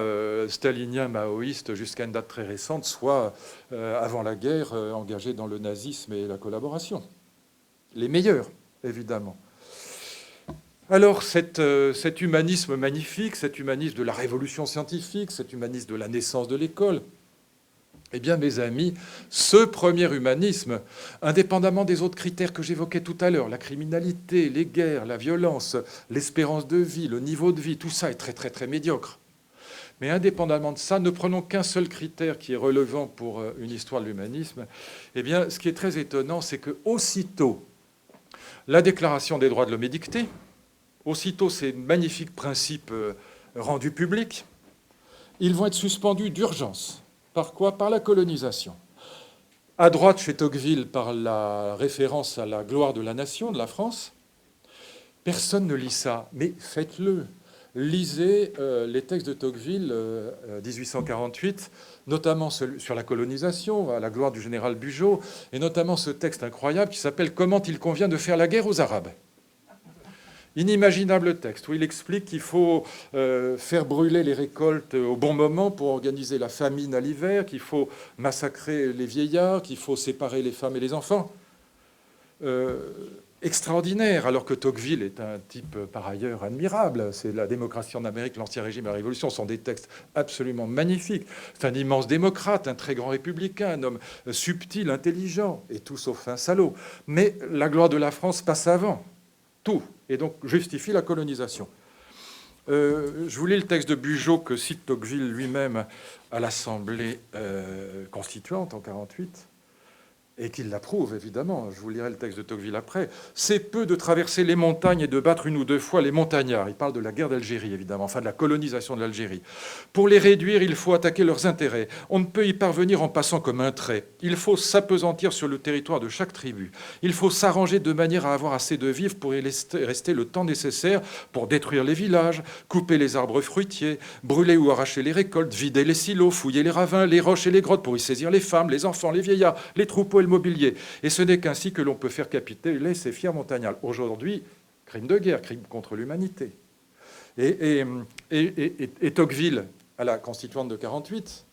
staliniens, maoïstes jusqu'à une date très récente, soit avant la guerre engagés dans le nazisme et la collaboration. Les meilleurs, évidemment. Alors, cet humanisme magnifique, cet humanisme de la révolution scientifique, cet humanisme de la naissance de l'école, eh bien, mes amis, ce premier humanisme, indépendamment des autres critères que j'évoquais tout à l'heure, la criminalité, les guerres, la violence, l'espérance de vie, le niveau de vie, tout ça est très, très, très médiocre. Mais indépendamment de ça, ne prenons qu'un seul critère qui est relevant pour une histoire de l'humanisme. Eh bien, ce qui est très étonnant, c'est que aussitôt la Déclaration des droits de l'homme est dictée, aussitôt ces magnifiques principes rendus publics, ils vont être suspendus d'urgence. Par quoi? Par la colonisation. À droite, chez Tocqueville, par la référence à la gloire de la nation, de la France. Personne ne lit ça, mais faites-le. Lisez les textes de Tocqueville, 1848, notamment sur la colonisation, à la gloire du général Bugeaud, et notamment ce texte incroyable qui s'appelle « Comment il convient de faire la guerre aux Arabes ». Inimaginable texte où il explique qu'il faut faire brûler les récoltes au bon moment pour organiser la famine à l'hiver, qu'il faut massacrer les vieillards, qu'il faut séparer les femmes et les enfants. Extraordinaire, alors que Tocqueville est un type par ailleurs admirable. C'est la démocratie en Amérique, l'Ancien Régime et la Révolution sont des textes absolument magnifiques. C'est un immense démocrate, un très grand républicain, un homme subtil, intelligent, et tout sauf un salaud. Mais la gloire de la France passe avant. Tout, et donc justifie la colonisation. Je vous lis le texte de Bugeaud que cite Tocqueville lui-même à l'Assemblée constituante en 1948, et qu'il l'approuve, évidemment. Je vous lirai le texte de Tocqueville après. C'est peu de traverser les montagnes et de battre une ou deux fois les montagnards. Il parle de la guerre d'Algérie, évidemment, enfin de la colonisation de l'Algérie. Pour les réduire, il faut attaquer leurs intérêts. On ne peut y parvenir en passant comme un trait. Il faut s'apesantir sur le territoire de chaque tribu. Il faut s'arranger de manière à avoir assez de vivres pour y rester le temps nécessaire pour détruire les villages, couper les arbres fruitiers, brûler ou arracher les récoltes, vider les silos, fouiller les ravins, les roches et les grottes pour y saisir les femmes, les enfants, les vieillards, les troupeaux et le mobilier. Et ce n'est qu'ainsi que l'on peut faire capituler ces fiers montagnards. Aujourd'hui, crime de guerre, crime contre l'humanité. Et Tocqueville, à la Constituante de 1948,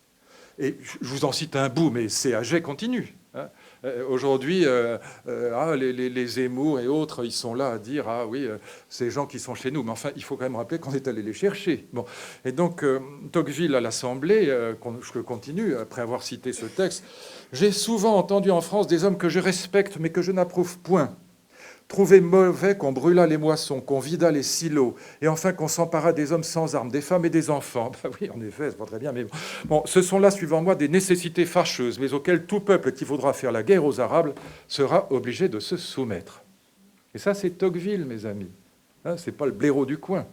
et je vous en cite un bout, mais c'est à jet continu. Hein. Aujourd'hui, les Zemmour et autres, ils sont là à dire « Ah oui, ces gens qui sont chez nous ». Mais enfin, il faut quand même rappeler qu'on est allé les chercher. Bon. Et donc, Tocqueville à l'Assemblée, je continue, après avoir cité ce texte, « J'ai souvent entendu en France des hommes que je respecte, mais que je n'approuve point. Trouver mauvais qu'on brûlât les moissons, qu'on vidât les silos, et enfin qu'on s'emparât des hommes sans armes, des femmes et des enfants. » Ben oui, en effet, c'est pas très bien, mais bon, ce sont là, suivant moi, des nécessités fâcheuses, mais auxquelles tout peuple qui voudra faire la guerre aux Arabes sera obligé de se soumettre. Et ça, c'est Tocqueville, mes amis. Hein, c'est pas le blaireau du coin.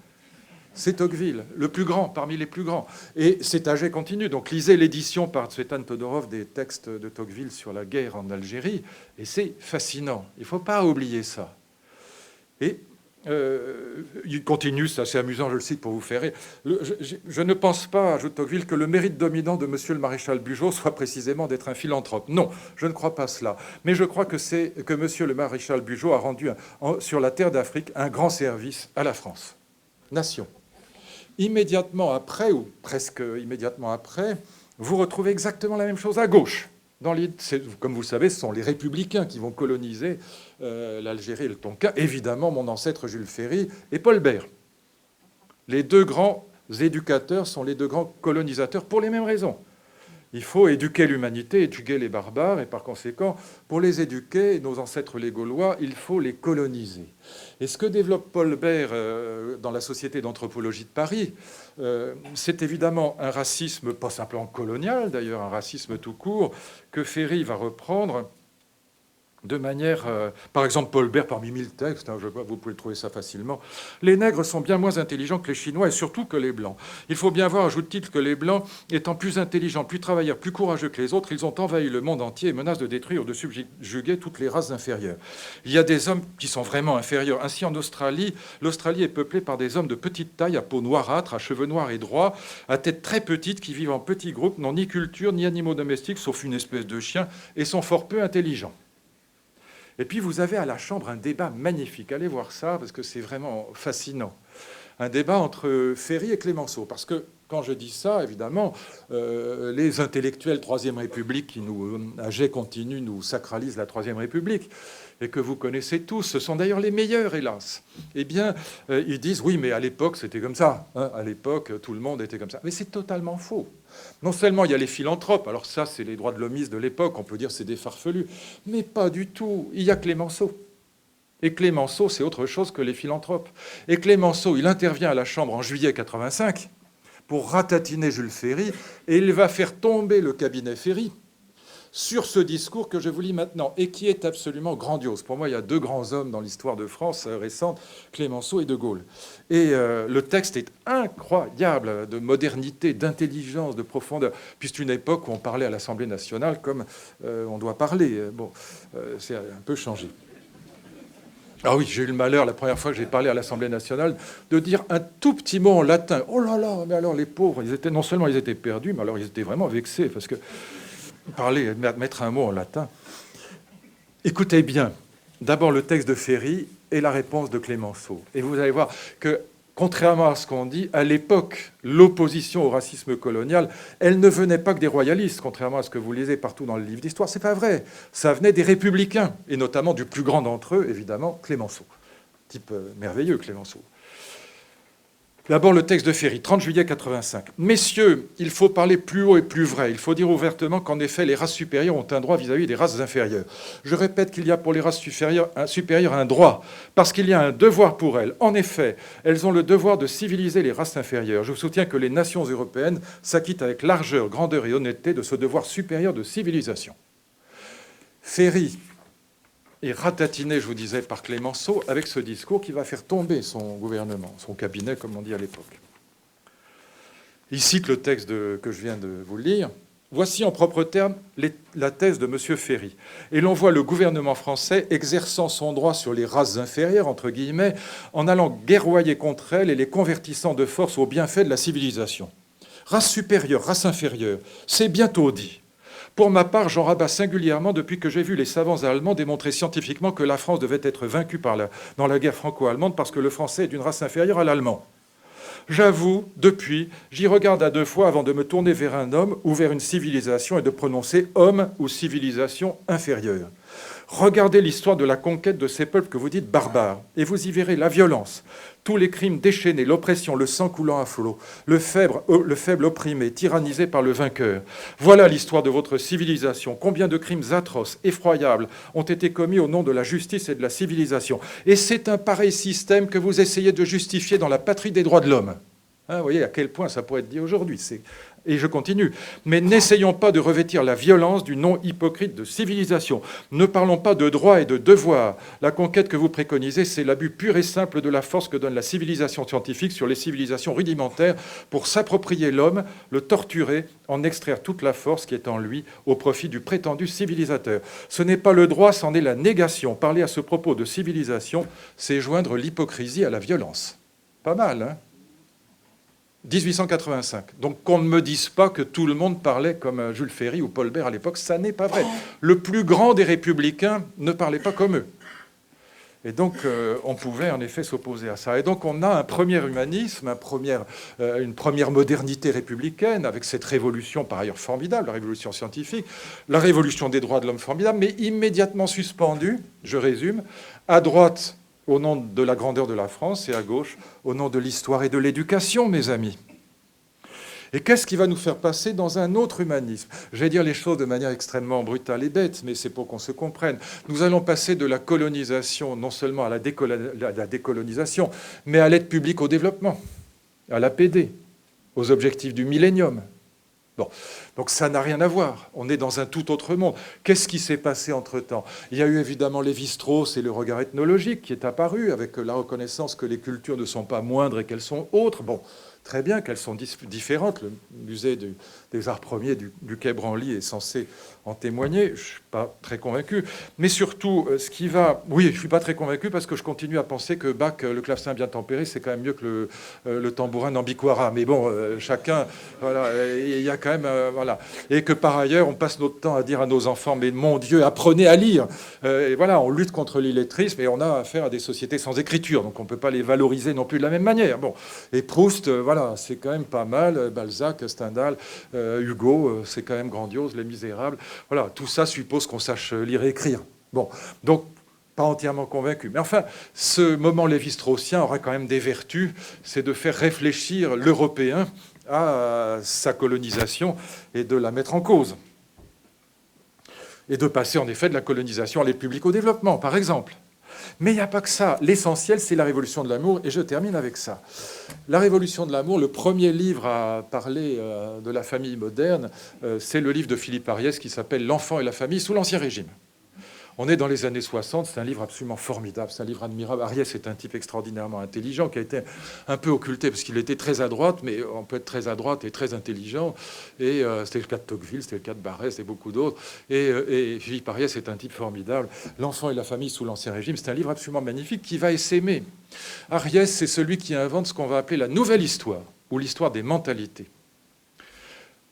C'est Tocqueville, le plus grand, parmi les plus grands. Et c'est à jet continu. Donc lisez l'édition par Tsvetan Todorov des textes de Tocqueville sur la guerre en Algérie, et c'est fascinant. Il ne faut pas oublier ça. Et Il continue, c'est assez amusant, je le cite pour vous faire rire. Je ne pense pas, ajoute Tocqueville, que le mérite dominant de monsieur le maréchal Bugeaud soit précisément d'être un philanthrope. Non, je ne crois pas cela. Mais je crois que monsieur le maréchal Bugeaud a rendu sur la terre d'Afrique un grand service à la France. Nation. Immédiatement après, ou presque immédiatement après, vous retrouvez exactement la même chose à gauche. Comme vous le savez, ce sont les républicains qui vont coloniser l'Algérie et le Tonkin. Évidemment, mon ancêtre Jules Ferry et Paul Bert. Les deux grands éducateurs sont les deux grands colonisateurs pour les mêmes raisons. Il faut éduquer l'humanité, éduquer les barbares, et par conséquent, pour les éduquer, nos ancêtres les Gaulois, il faut les coloniser. Et ce que développe Paul Bert dans la Société d'anthropologie de Paris, c'est évidemment un racisme, pas simplement colonial d'ailleurs, un racisme tout court, que Ferry va reprendre de manière... par exemple, Paul Bert, parmi 1000 textes, je vois, vous pouvez trouver ça facilement. Les nègres sont bien moins intelligents que les Chinois et surtout que les Blancs. Il faut bien voir, ajoute-t-il, que les Blancs, étant plus intelligents, plus travailleurs, plus courageux que les autres, ils ont envahi le monde entier et menacent de détruire ou de subjuguer toutes les races inférieures. Il y a des hommes qui sont vraiment inférieurs. Ainsi, en Australie, l'Australie est peuplée par des hommes de petite taille, à peau noirâtre, à cheveux noirs et droits, à tête très petite, qui vivent en petits groupes, n'ont ni culture, ni animaux domestiques, sauf une espèce de chien, et sont fort peu intelligents. Et puis vous avez à la Chambre un débat magnifique. Allez voir ça, parce que c'est vraiment fascinant. Un débat entre Ferry et Clémenceau. Parce que quand je dis ça, évidemment, les intellectuels Troisième République qui nous, à jet continu, nous sacralisent la Troisième République, et que vous connaissez tous, ce sont d'ailleurs les meilleurs, hélas. Eh bien, ils disent, oui, mais à l'époque, c'était comme ça. Hein, à l'époque, tout le monde était comme ça. Mais c'est totalement faux. Non seulement il y a les philanthropes, alors ça, c'est les droits de l'hommisme de l'époque, on peut dire c'est des farfelus, mais pas du tout. Il y a Clémenceau. Et Clémenceau, c'est autre chose que les philanthropes. Et Clémenceau, il intervient à la Chambre en juillet 85 pour ratatiner Jules Ferry, et il va faire tomber le cabinet Ferry sur ce discours que je vous lis maintenant, et qui est absolument grandiose. Pour moi, il y a deux grands hommes dans l'histoire de France récente, Clémenceau et De Gaulle. Et le texte est incroyable, de modernité, d'intelligence, de profondeur. Puis c'est une époque où on parlait à l'Assemblée nationale comme on doit parler. Bon, c'est un peu changé. Ah oui, j'ai eu le malheur, la première fois que j'ai parlé à l'Assemblée nationale, de dire un tout petit mot en latin. Oh là là, mais alors les pauvres, non seulement ils étaient perdus, mais alors ils étaient vraiment vexés, parce que parler, mettre un mot en latin. Écoutez bien, d'abord le texte de Ferry et la réponse de Clémenceau. Et vous allez voir que, contrairement à ce qu'on dit, à l'époque, l'opposition au racisme colonial, elle ne venait pas que des royalistes, contrairement à ce que vous lisez partout dans le livre d'histoire. C'est pas vrai. Ça venait des républicains, et notamment du plus grand d'entre eux, évidemment, Clémenceau. Type merveilleux, Clémenceau. D'abord le texte de Ferry, 30 juillet 85. « Messieurs, il faut parler plus haut et plus vrai. Il faut dire ouvertement qu'en effet, les races supérieures ont un droit vis-à-vis des races inférieures. Je répète qu'il y a pour les races supérieures un droit, parce qu'il y a un devoir pour elles. En effet, elles ont le devoir de civiliser les races inférieures. Je soutiens que les nations européennes s'acquittent avec largeur, grandeur et honnêteté de ce devoir supérieur de civilisation. » Ferry est ratatiné, je vous disais, par Clémenceau, avec ce discours qui va faire tomber son gouvernement, son cabinet, comme on dit à l'époque. Il cite le texte que je viens de vous lire. Voici en propres termes la thèse de M. Ferry. Et l'on voit le gouvernement français exerçant son droit sur les races inférieures, entre guillemets, en allant guerroyer contre elles et les convertissant de force au bienfait de la civilisation. Race supérieure, race inférieure, c'est bientôt dit. Pour ma part, j'en rabats singulièrement depuis que j'ai vu les savants allemands démontrer scientifiquement que la France devait être vaincue dans la guerre franco-allemande parce que le français est d'une race inférieure à l'allemand. J'avoue, depuis, j'y regarde à deux fois avant de me tourner vers un homme ou vers une civilisation et de prononcer homme ou civilisation inférieure. Regardez l'histoire de la conquête de ces peuples que vous dites barbares, et vous y verrez la violence, tous les crimes déchaînés, l'oppression, le sang coulant à flot, le faible opprimé, tyrannisé par le vainqueur. Voilà l'histoire de votre civilisation. Combien de crimes atroces, effroyables, ont été commis au nom de la justice et de la civilisation. Et c'est un pareil système que vous essayez de justifier dans la patrie des droits de l'homme. Hein, vous voyez à quel point ça pourrait être dit aujourd'hui. C'est Et je continue. Mais n'essayons pas de revêtir la violence du nom hypocrite de civilisation. Ne parlons pas de droit et de devoir. La conquête que vous préconisez, c'est l'abus pur et simple de la force que donne la civilisation scientifique sur les civilisations rudimentaires pour s'approprier l'homme, le torturer, en extraire toute la force qui est en lui au profit du prétendu civilisateur. Ce n'est pas le droit, c'en est la négation. Parler à ce propos de civilisation, c'est joindre l'hypocrisie à la violence. Pas mal, hein ? 1885. Donc qu'on ne me dise pas que tout le monde parlait comme Jules Ferry ou Paul Bert à l'époque, ça n'est pas vrai. Le plus grand des républicains ne parlait pas comme eux. Et donc on pouvait en effet s'opposer à ça. Et donc on a un premier humanisme, une première modernité républicaine, avec cette révolution par ailleurs formidable, la révolution scientifique, la révolution des droits de l'homme formidable, mais immédiatement suspendue, je résume, à droite, au nom de la grandeur de la France, et à gauche, au nom de l'histoire et de l'éducation, mes amis. Et qu'est-ce qui va nous faire passer dans un autre humanisme? Je vais dire les choses de manière extrêmement brutale et bête, mais c'est pour qu'on se comprenne. Nous allons passer de la colonisation, non seulement à la décolonisation, mais à l'aide publique au développement, à l'APD, aux objectifs du millénium. Bon, donc ça n'a rien à voir. On est dans un tout autre monde. Qu'est-ce qui s'est passé entre-temps? Il y a eu évidemment Lévi-Strauss et le regard ethnologique qui est apparu avec la reconnaissance que les cultures ne sont pas moindres et qu'elles sont autres. Bon, très bien qu'elles sont différentes. Le musée des arts premiers du Quai Branly est censé en témoigner. Je ne suis pas très convaincu. Mais surtout, ce qui va... Oui, je ne suis pas très convaincu parce que je continue à penser que Bach, le clavecin bien tempéré, c'est quand même mieux que le tambourin d'Ambiquara. Mais bon, chacun... Voilà, il y a quand même... voilà. Et que par ailleurs, on passe notre temps à dire à nos enfants, mais mon Dieu, apprenez à lire. Et voilà, on lutte contre l'illettrisme et on a affaire à des sociétés sans écriture. Donc on ne peut pas les valoriser non plus de la même manière. Bon. Et Proust, voilà, c'est quand même pas mal. Balzac, Stendhal, Hugo, c'est quand même grandiose. Les Misérables. Voilà, tout ça suppose qu'on sache lire et écrire. Bon, donc pas entièrement convaincu. Mais enfin, ce moment lévi-straussien aura quand même des vertus, c'est de faire réfléchir l'Européen à sa colonisation et de la mettre en cause. Et de passer en effet de la colonisation à l'aide publique au développement, par exemple. Mais il n'y a pas que ça. L'essentiel, c'est la révolution de l'amour, et je termine avec ça. La révolution de l'amour, le premier livre à parler de la famille moderne, c'est le livre de Philippe Ariès qui s'appelle « L'enfant et la famille sous l'Ancien Régime ». On est dans les années 60, c'est un livre absolument formidable, c'est un livre admirable. Ariès est un type extraordinairement intelligent qui a été un peu occulté parce qu'il était très à droite, mais on peut être très à droite et très intelligent. Et c'était le cas de Tocqueville, c'était le cas de Barrès et beaucoup d'autres. Et Philippe Ariès est un type formidable. L'enfant et la famille sous l'Ancien Régime, c'est un livre absolument magnifique qui va essaimer. Ariès, c'est celui qui invente ce qu'on va appeler la nouvelle histoire, ou l'histoire des mentalités.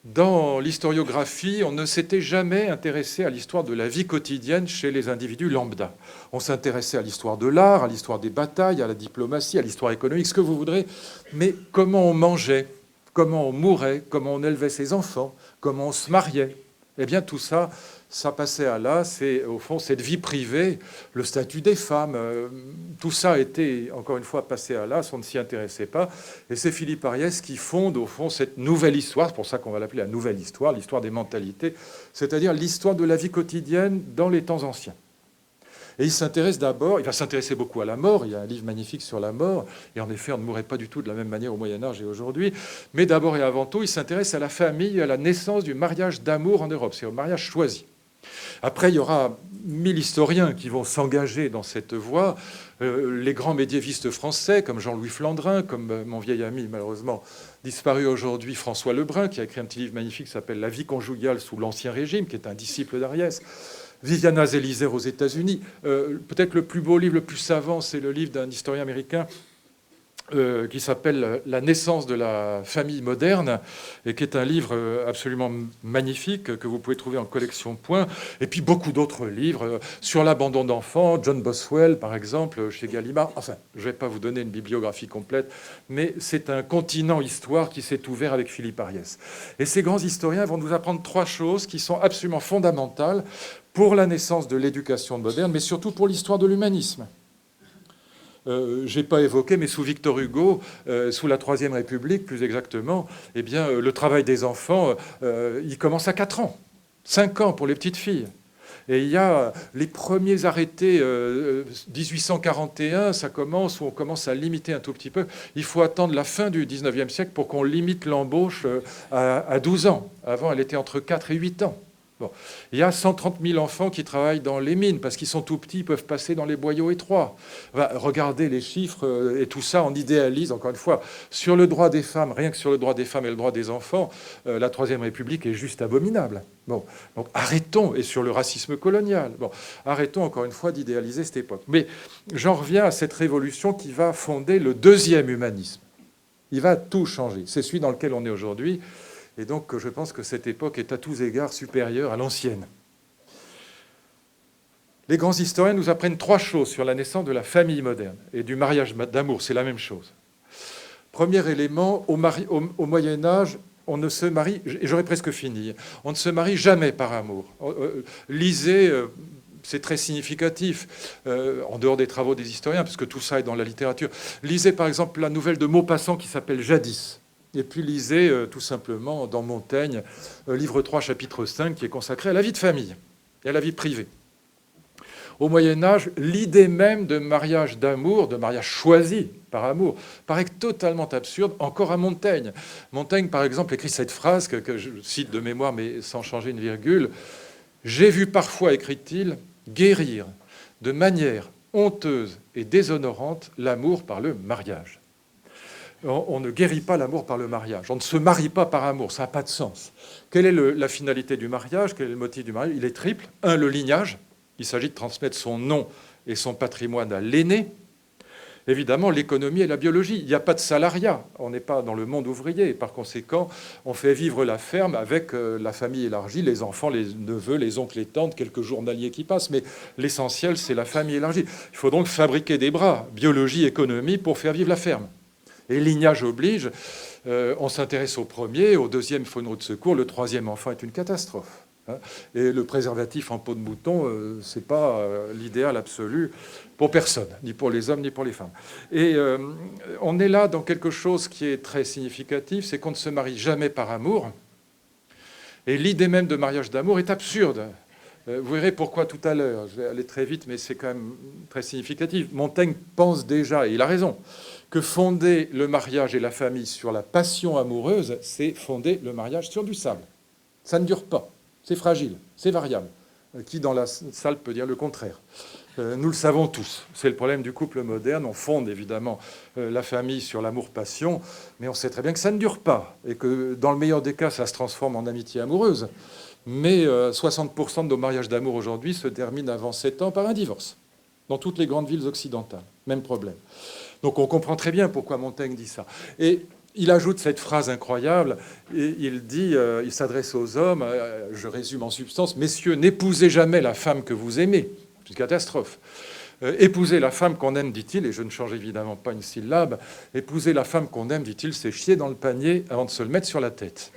Dans l'historiographie, on ne s'était jamais intéressé à l'histoire de la vie quotidienne chez les individus lambda. On s'intéressait à l'histoire de l'art, à l'histoire des batailles, à la diplomatie, à l'histoire économique, ce que vous voudrez. Mais comment on mangeait, comment on mourait, comment on élevait ses enfants, comment on se mariait, eh bien tout ça, ça passait à là. C'est au fond cette vie privée, le statut des femmes, tout ça était encore une fois passé à là, on ne s'y intéressait pas. Et c'est Philippe Ariès qui fonde au fond cette nouvelle histoire, c'est pour ça qu'on va l'appeler la nouvelle histoire, l'histoire des mentalités, c'est-à-dire l'histoire de la vie quotidienne dans les temps anciens. Et il s'intéresse d'abord, il va s'intéresser beaucoup à la mort, il y a un livre magnifique sur la mort, et en effet on ne mourrait pas du tout de la même manière au Moyen-Âge et aujourd'hui, mais d'abord et avant tout il s'intéresse à la famille, à la naissance du mariage d'amour en Europe, c'est au mariage choisi. Après, il y aura 1000 historiens qui vont s'engager dans cette voie. Les grands médiévistes français, comme Jean-Louis Flandrin, comme mon vieil ami, malheureusement, disparu aujourd'hui, François Lebrun, qui a écrit un petit livre magnifique qui s'appelle « La vie conjugale sous l'Ancien Régime », qui est un disciple d'Ariès. Viviana Zelizer aux États-Unis. Peut-être le plus beau livre, le plus savant, c'est le livre d'un historien américain qui s'appelle « La naissance de la famille moderne » et qui est un livre absolument magnifique que vous pouvez trouver en collection Point. Et puis beaucoup d'autres livres sur l'abandon d'enfants, John Boswell par exemple, chez Gallimard. Enfin, je ne vais pas vous donner une bibliographie complète, mais c'est un continent histoire qui s'est ouvert avec Philippe Ariès. Et ces grands historiens vont nous apprendre 3 choses qui sont absolument fondamentales pour la naissance de l'éducation moderne, mais surtout pour l'histoire de l'humanisme. Je n'ai pas évoqué, mais sous Victor Hugo, sous la Troisième République plus exactement, eh bien, le travail des enfants, il commence à 4 ans, 5 ans pour les petites filles. Et il y a les premiers arrêtés 1841, ça commence, où on commence à limiter un tout petit peu. Il faut attendre la fin du 19e siècle pour qu'on limite l'embauche à 12 ans. Avant, elle était entre 4 et 8 ans. Bon. Il y a 130 000 enfants qui travaillent dans les mines parce qu'ils sont tout petits, ils peuvent passer dans les boyaux étroits. Regardez les chiffres et tout ça, on idéalise, encore une fois, sur le droit des femmes, rien que sur le droit des femmes et le droit des enfants, la Troisième République est juste abominable. Bon. Donc arrêtons, et sur le racisme colonial, bon, arrêtons encore une fois d'idéaliser cette époque. Mais j'en reviens à cette révolution qui va fonder le deuxième humanisme. Il va tout changer. C'est celui dans lequel on est aujourd'hui. Et donc, je pense que cette époque est à tous égards supérieure à l'ancienne. Les grands historiens nous apprennent 3 choses sur la naissance de la famille moderne et du mariage d'amour. C'est la même chose. Premier élément, au Moyen-Âge, on ne se marie, et j'aurais presque fini, on ne se marie jamais par amour. Lisez, c'est très significatif, en dehors des travaux des historiens, parce que tout ça est dans la littérature. Lisez par exemple la nouvelle de Maupassant qui s'appelle Jadis. Et puis lisez tout simplement dans Montaigne, livre 3, chapitre 5, qui est consacré à la vie de famille et à la vie privée. Au Moyen-Âge, l'idée même de mariage d'amour, de mariage choisi par amour, paraît totalement absurde, encore à Montaigne. Montaigne, par exemple, écrit cette phrase que je cite de mémoire, mais sans changer une virgule. « J'ai vu parfois, écrit-il, guérir de manière honteuse et déshonorante l'amour par le mariage. » On ne guérit pas l'amour par le mariage. On ne se marie pas par amour. Ça n'a pas de sens. Quelle est la finalité du mariage? Quel est le motif du mariage? Il est triple. 1, le lignage. Il s'agit de transmettre son nom et son patrimoine à l'aîné. Évidemment, l'économie et la biologie. Il n'y a pas de salariat. On n'est pas dans le monde ouvrier. Par conséquent, on fait vivre la ferme avec la famille élargie, les enfants, les neveux, les oncles, les tantes, quelques journaliers qui passent. Mais l'essentiel, c'est la famille élargie. Il faut donc fabriquer des bras, biologie, économie, pour faire vivre la ferme. Et lignage oblige, on s'intéresse au premier, au deuxième, il faut une roue de secours, le troisième enfant est une catastrophe. Et le préservatif en peau de mouton, ce n'est pas l'idéal absolu pour personne, ni pour les hommes, ni pour les femmes. Et on est là dans quelque chose qui est très significatif, c'est qu'on ne se marie jamais par amour. Et l'idée même de mariage d'amour est absurde. Vous verrez pourquoi tout à l'heure. Je vais aller très vite, mais c'est quand même très significatif. Montaigne pense déjà, et il a raison, que fonder le mariage et la famille sur la passion amoureuse, c'est fonder le mariage sur du sable. Ça ne dure pas, c'est fragile, c'est variable. Qui dans la salle peut dire le contraire? Nous le savons tous, c'est le problème du couple moderne. On fonde évidemment la famille sur l'amour-passion, mais on sait très bien que ça ne dure pas, et que dans le meilleur des cas, ça se transforme en amitié amoureuse. Mais 60% de nos mariages d'amour aujourd'hui se terminent avant 7 ans par un divorce, dans toutes les grandes villes occidentales. Même problème. Donc on comprend très bien pourquoi Montaigne dit ça. Et il ajoute cette phrase incroyable, et il dit, il s'adresse aux hommes, je résume en substance, « Messieurs, n'épousez jamais la femme que vous aimez. » C'est une catastrophe. Épousez la femme qu'on aime, dit-il, et je ne change évidemment pas une syllabe, épousez la femme qu'on aime, dit-il, c'est chier dans le panier avant de se le mettre sur la tête.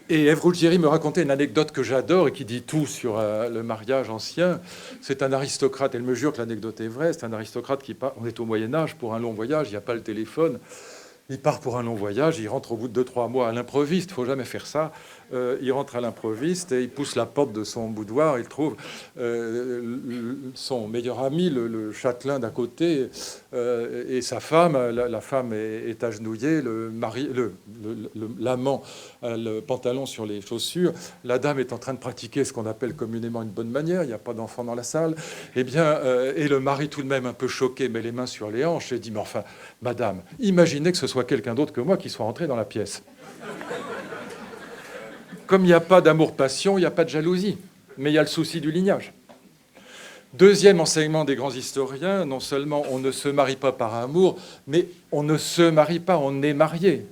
Et Ève Ruggieri me racontait une anecdote que j'adore et qui dit tout sur le mariage ancien. C'est un aristocrate, elle me jure que l'anecdote est vraie, c'est un aristocrate qui part, on est au Moyen-Âge, pour un long voyage, il n'y a pas le téléphone. Il part pour un long voyage, il rentre au bout de 2-3 mois à l'improviste, il ne faut jamais faire ça. Il rentre à l'improviste et il pousse la porte de son boudoir, il trouve son meilleur ami, le châtelain d'à côté, et sa femme. La femme est agenouillée, l'amant a le pantalon sur les chaussures, la dame est en train de pratiquer ce qu'on appelle communément une bonne manière, il n'y a pas d'enfant dans la salle. Et le mari tout de même un peu choqué met les mains sur les hanches et dit « Mais enfin, madame, imaginez que ce soit quelqu'un d'autre que moi qui soit rentré dans la pièce. » Comme il n'y a pas d'amour-passion, il n'y a pas de jalousie, mais il y a le souci du lignage. Deuxième enseignement des grands historiens, non seulement on ne se marie pas par amour, mais on ne se marie pas, on est marié.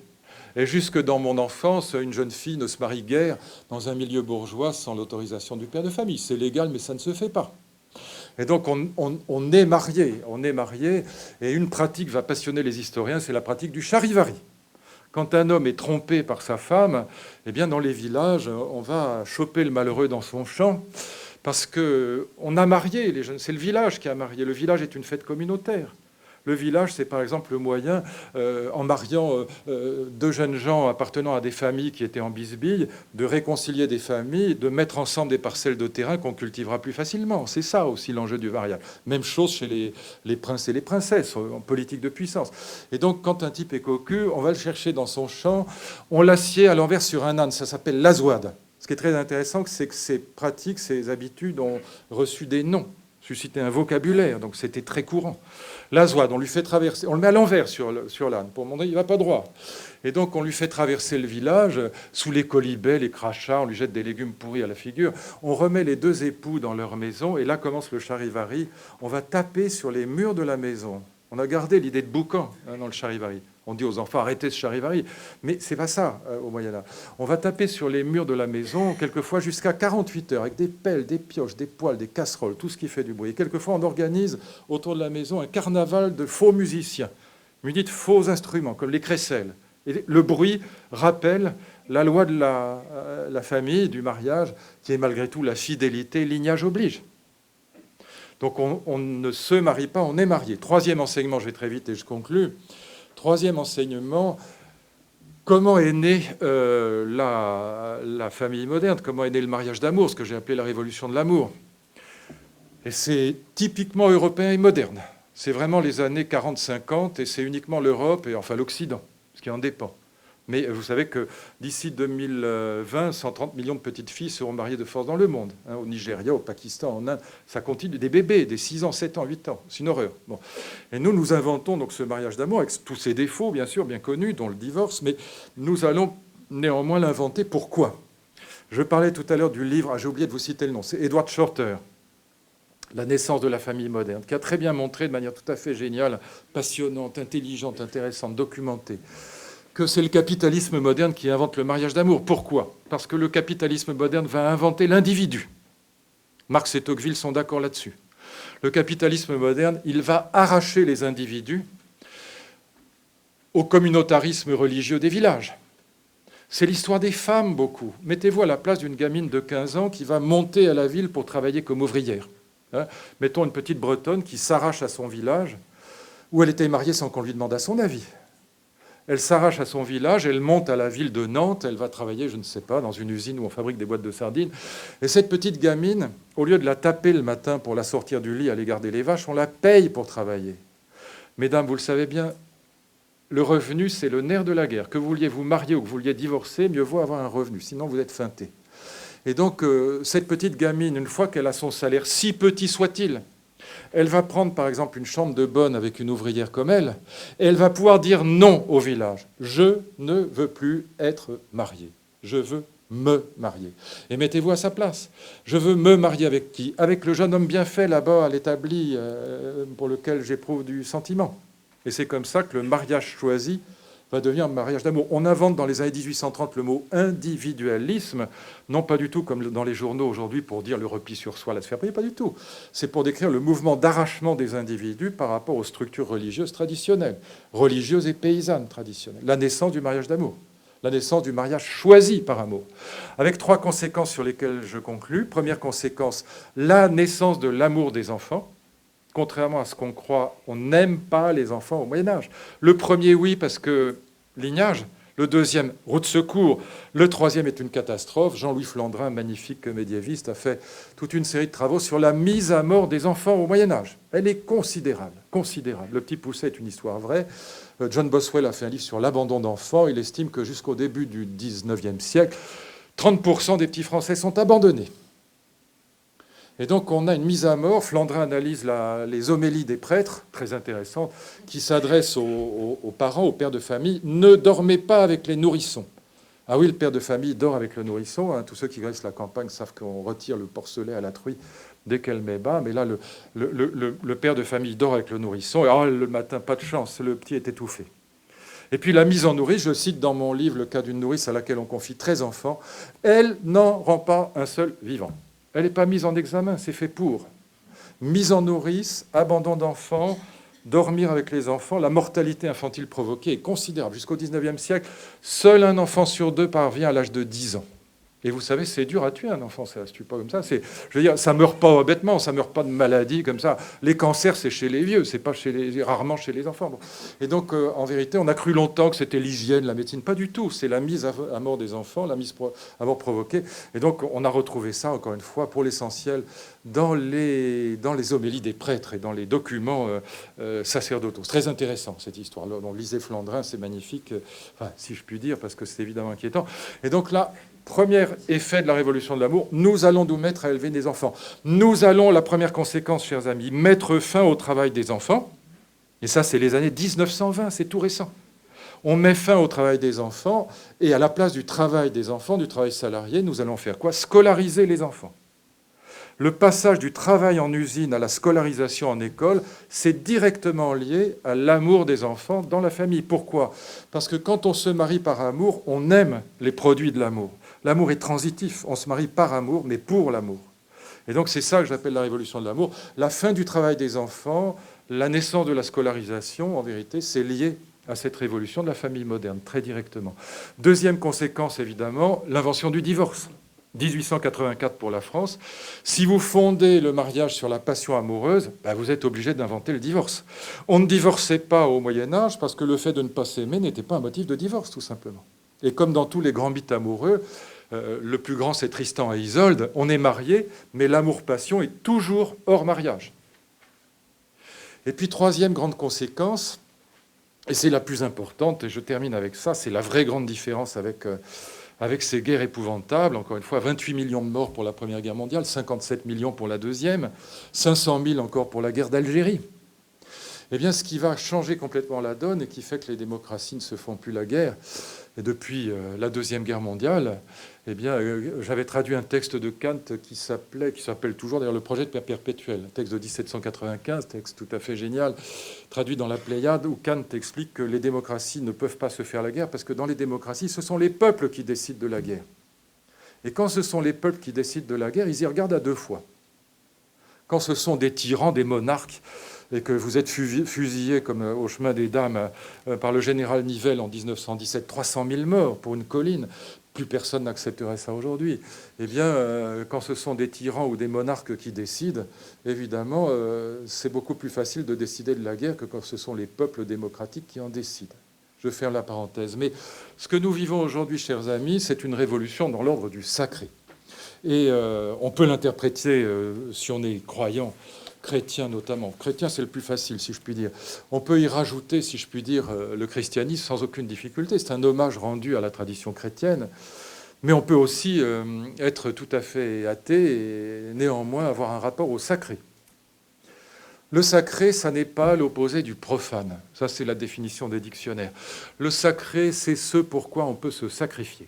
Et jusque dans mon enfance, une jeune fille ne se marie guère dans un milieu bourgeois sans l'autorisation du père de famille. C'est légal, mais ça ne se fait pas. Et donc on est marié, et une pratique va passionner les historiens, c'est la pratique du charivari. Quand un homme est trompé par sa femme, eh bien dans les villages, on va choper le malheureux dans son champ, parce qu'on a marié les jeunes. C'est le village qui a marié. Le village est une fête communautaire. Le village, c'est par exemple le moyen, en mariant deux jeunes gens appartenant à des familles qui étaient en bisbille, de réconcilier des familles, de mettre ensemble des parcelles de terrain qu'on cultivera plus facilement. C'est ça aussi l'enjeu du mariage. Même chose chez les princes et les princesses, en politique de puissance. Et donc, quand un type est cocu, on va le chercher dans son champ, on l'assied à l'envers sur un âne, ça s'appelle l'azouade. Ce qui est très intéressant, c'est que ces pratiques, ces habitudes ont reçu des noms, suscité un vocabulaire, donc c'était très courant. L'azouade, on lui fait traverser, on le met à l'envers sur l'âne, pour montrer qu'il ne va pas droit. Et donc on lui fait traverser le village, sous les colibets, les crachats, on lui jette des légumes pourris à la figure. On remet les deux époux dans leur maison, et là commence le charivari. On va taper sur les murs de la maison. On a gardé l'idée de boucan dans le charivari. On dit aux enfants, arrêtez ce charivari. Mais c'est pas ça au Moyen-Âge. On va taper sur les murs de la maison, quelquefois jusqu'à 48 heures, avec des pelles, des pioches, des poêles, des casseroles, tout ce qui fait du bruit. Et quelquefois, on organise autour de la maison un carnaval de faux musiciens, munis de faux instruments, comme les crécelles. Et le bruit rappelle la loi de la famille, du mariage, qui est malgré tout la fidélité, lignage oblige. Donc on ne se marie pas, on est marié. Troisième enseignement, je vais très vite et je conclus. Troisième enseignement, comment est née la famille moderne, comment est né le mariage d'amour, ce que j'ai appelé la révolution de l'amour. Et c'est typiquement européen et moderne. C'est vraiment les années 40-50 et c'est uniquement l'Europe et enfin l'Occident, ce qui en dépend. Mais vous savez que d'ici 2020, 130 millions de petites filles seront mariées de force dans le monde. Au Nigeria, au Pakistan, en Inde, ça continue. Des bébés, des 6 ans, 7 ans, 8 ans. C'est une horreur. Bon. Et nous inventons donc ce mariage d'amour avec tous ses défauts, bien sûr, bien connus, dont le divorce. Mais nous allons néanmoins l'inventer. Pourquoi ? Je parlais tout à l'heure du livre, j'ai oublié de vous citer le nom, c'est Edward Shorter, La naissance de la famille moderne, qui a très bien montré de manière tout à fait géniale, passionnante, intelligente, intéressante, documentée, que c'est le capitalisme moderne qui invente le mariage d'amour. Pourquoi ? Parce que le capitalisme moderne va inventer l'individu. Marx et Tocqueville sont d'accord là-dessus. Le capitalisme moderne, il va arracher les individus au communautarisme religieux des villages. C'est l'histoire des femmes, beaucoup. Mettez-vous à la place d'une gamine de 15 ans qui va monter à la ville pour travailler comme ouvrière. Mettons une petite Bretonne qui s'arrache à son village, où elle était mariée sans qu'on lui demandât son avis. Elle s'arrache à son village, elle monte à la ville de Nantes, elle va travailler, je ne sais pas, dans une usine où on fabrique des boîtes de sardines. Et cette petite gamine, au lieu de la taper le matin pour la sortir du lit, aller garder les vaches, on la paye pour travailler. Mesdames, vous le savez bien, le revenu, c'est le nerf de la guerre. Que vous vouliez vous marier ou que vous vouliez divorcer, mieux vaut avoir un revenu, sinon vous êtes feinté. Et donc, cette petite gamine, une fois qu'elle a son salaire, si petit soit-il, elle va prendre, par exemple, une chambre de bonne avec une ouvrière comme elle, et elle va pouvoir dire non au village. Je ne veux plus être mariée. Je veux me marier. Et mettez-vous à sa place. Je veux me marier avec qui ? Avec le jeune homme bien fait là-bas à l'établi pour lequel j'éprouve du sentiment. Et c'est comme ça que le mariage choisi va devenir un mariage d'amour. On invente dans les années 1830 le mot individualisme, non pas du tout comme dans les journaux aujourd'hui pour dire le repli sur soi, la sphère privée, pas du tout. C'est pour décrire le mouvement d'arrachement des individus par rapport aux structures religieuses traditionnelles, religieuses et paysannes traditionnelles. La naissance du mariage d'amour, la naissance du mariage choisi par amour. Avec 3 conséquences sur lesquelles je conclus. Première conséquence, la naissance de l'amour des enfants. Contrairement à ce qu'on croit, on n'aime pas les enfants au Moyen-Âge. Le premier, oui, parce que lignage. Le deuxième, route de secours. Le troisième est une catastrophe. Jean-Louis Flandrin, magnifique médiéviste, a fait toute une série de travaux sur la mise à mort des enfants au Moyen-Âge. Elle est considérable, considérable. Le Petit Poucet est une histoire vraie. John Boswell a fait un livre sur l'abandon d'enfants. Il estime que jusqu'au début du XIXe siècle, 30% des petits Français sont abandonnés. Et donc on a une mise à mort. Flandrin analyse les homélies des prêtres, très intéressantes, qui s'adressent aux parents, aux pères de famille. Ne dormez pas avec les nourrissons. Ah oui, le père de famille dort avec le nourrisson. Hein. Tous ceux qui connaissent la campagne savent qu'on retire le porcelet à la truie dès qu'elle met bas. Mais là, le père de famille dort avec le nourrisson. Et le matin, pas de chance, le petit est étouffé. Et puis la mise en nourrice, je cite dans mon livre le cas d'une nourrice à laquelle on confie 13 enfants. Elle n'en rend pas un seul vivant. Elle n'est pas mise en examen, c'est fait pour. Mise en nourrice, abandon d'enfants, dormir avec les enfants, la mortalité infantile provoquée est considérable. Jusqu'au XIXe siècle, seul un enfant sur 2 parvient à l'âge de 10 ans. Et vous savez, c'est dur à tuer un enfant, ça ne se tue pas comme ça. Je veux dire, ça ne meurt pas bêtement, ça ne meurt pas de maladie comme ça. Les cancers, c'est chez les vieux, c'est pas rarement chez les enfants. Bon. Et donc, en vérité, on a cru longtemps que c'était l'hygiène, la médecine. Pas du tout. C'est la mise à mort des enfants, la mise à mort provoquée. Et donc, on a retrouvé ça, encore une fois, pour l'essentiel, dans les homélies des prêtres et dans les documents sacerdotaux. C'est très intéressant, cette histoire-là. Donc, lisez Flandrin, c'est magnifique, enfin, si je puis dire, parce que c'est évidemment inquiétant. Et donc là, premier effet de la révolution de l'amour, nous allons nous mettre à élever des enfants. Nous allons, la première conséquence, chers amis, mettre fin au travail des enfants. Et ça, c'est les années 1920, c'est tout récent. On met fin au travail des enfants, et à la place du travail des enfants, du travail salarié, nous allons faire quoi? Scolariser les enfants. Le passage du travail en usine à la scolarisation en école, c'est directement lié à l'amour des enfants dans la famille. Pourquoi? Parce que quand on se marie par amour, on aime les produits de l'amour. L'amour est transitif, on se marie par amour, mais pour l'amour. Et donc c'est ça que j'appelle la révolution de l'amour. La fin du travail des enfants, la naissance de la scolarisation, en vérité, c'est lié à cette révolution de la famille moderne, très directement. Deuxième conséquence, évidemment, l'invention du divorce. 1884 pour la France. Si vous fondez le mariage sur la passion amoureuse, vous êtes obligé d'inventer le divorce. On ne divorçait pas au Moyen-Âge parce que le fait de ne pas s'aimer n'était pas un motif de divorce, tout simplement. Et comme dans tous les grands mythes amoureux, le plus grand, c'est Tristan et Isolde, on est mariés, mais l'amour-passion est toujours hors mariage. Et puis, troisième grande conséquence, et c'est la plus importante, et je termine avec ça, c'est la vraie grande différence avec ces guerres épouvantables, encore une fois, 28 millions de morts pour la Première Guerre mondiale, 57 millions pour la Deuxième, 500 000 encore pour la guerre d'Algérie. Eh bien, ce qui va changer complètement la donne et qui fait que les démocraties ne se font plus la guerre, et depuis la Deuxième Guerre mondiale, eh bien, j'avais traduit un texte de Kant qui s'appelle toujours d'ailleurs le projet de paix perpétuelle, un texte de 1795, texte tout à fait génial, traduit dans la Pléiade, où Kant explique que les démocraties ne peuvent pas se faire la guerre parce que dans les démocraties, ce sont les peuples qui décident de la guerre. Et quand ce sont les peuples qui décident de la guerre, ils y regardent à deux fois. Quand ce sont des tyrans, des monarques, et que vous êtes fusillé comme au chemin des dames par le général Nivelle en 1917, 300 000 morts pour une colline, plus personne n'accepterait ça aujourd'hui. Eh bien, quand ce sont des tyrans ou des monarques qui décident, évidemment, c'est beaucoup plus facile de décider de la guerre que quand ce sont les peuples démocratiques qui en décident. Je ferme la parenthèse. Mais ce que nous vivons aujourd'hui, chers amis, c'est une révolution dans l'ordre du sacré. Et on peut l'interpréter, si on est croyant, chrétien notamment. Chrétien, c'est le plus facile, si je puis dire. On peut y rajouter, si je puis dire, le christianisme sans aucune difficulté. C'est un hommage rendu à la tradition chrétienne. Mais on peut aussi être tout à fait athée et néanmoins avoir un rapport au sacré. Le sacré, ça n'est pas l'opposé du profane. Ça, c'est la définition des dictionnaires. Le sacré, c'est ce pourquoi on peut se sacrifier.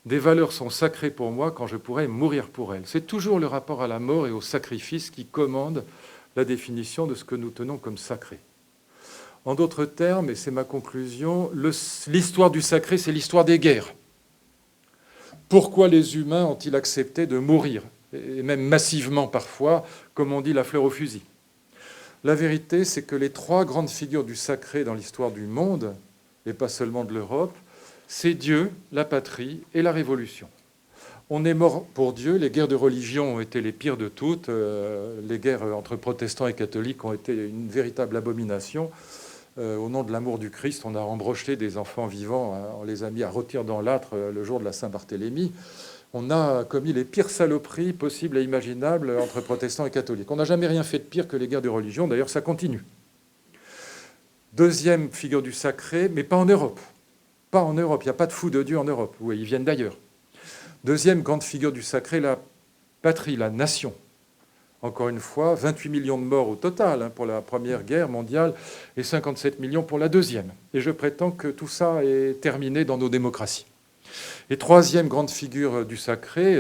Des valeurs sont sacrées pour moi quand je pourrais mourir pour elles. C'est toujours le rapport à la mort et au sacrifice qui commande la définition de ce que nous tenons comme sacré. En d'autres termes, et c'est ma conclusion, l'histoire du sacré, c'est l'histoire des guerres. Pourquoi les humains ont-ils accepté de mourir, et même massivement parfois, comme on dit, la fleur au fusil? La vérité, c'est que les trois grandes figures du sacré dans l'histoire du monde, et pas seulement de l'Europe, c'est Dieu, la patrie et la révolution. On est mort pour Dieu, les guerres de religion ont été les pires de toutes, les guerres entre protestants et catholiques ont été une véritable abomination. Au nom de l'amour du Christ, on a embroché des enfants vivants, on les a mis à rôtir dans l'âtre le jour de la Saint-Barthélemy. On a commis les pires saloperies possibles et imaginables entre protestants et catholiques. On n'a jamais rien fait de pire que les guerres de religion, d'ailleurs ça continue. Deuxième figure du sacré, mais pas en Europe. Pas en Europe, il n'y a pas de fous de Dieu en Europe. Oui, ils viennent d'ailleurs. Deuxième grande figure du sacré, la patrie, la nation. Encore une fois, 28 millions de morts au total pour la Première Guerre mondiale et 57 millions pour la Deuxième. Et je prétends que tout ça est terminé dans nos démocraties. Et troisième grande figure du sacré,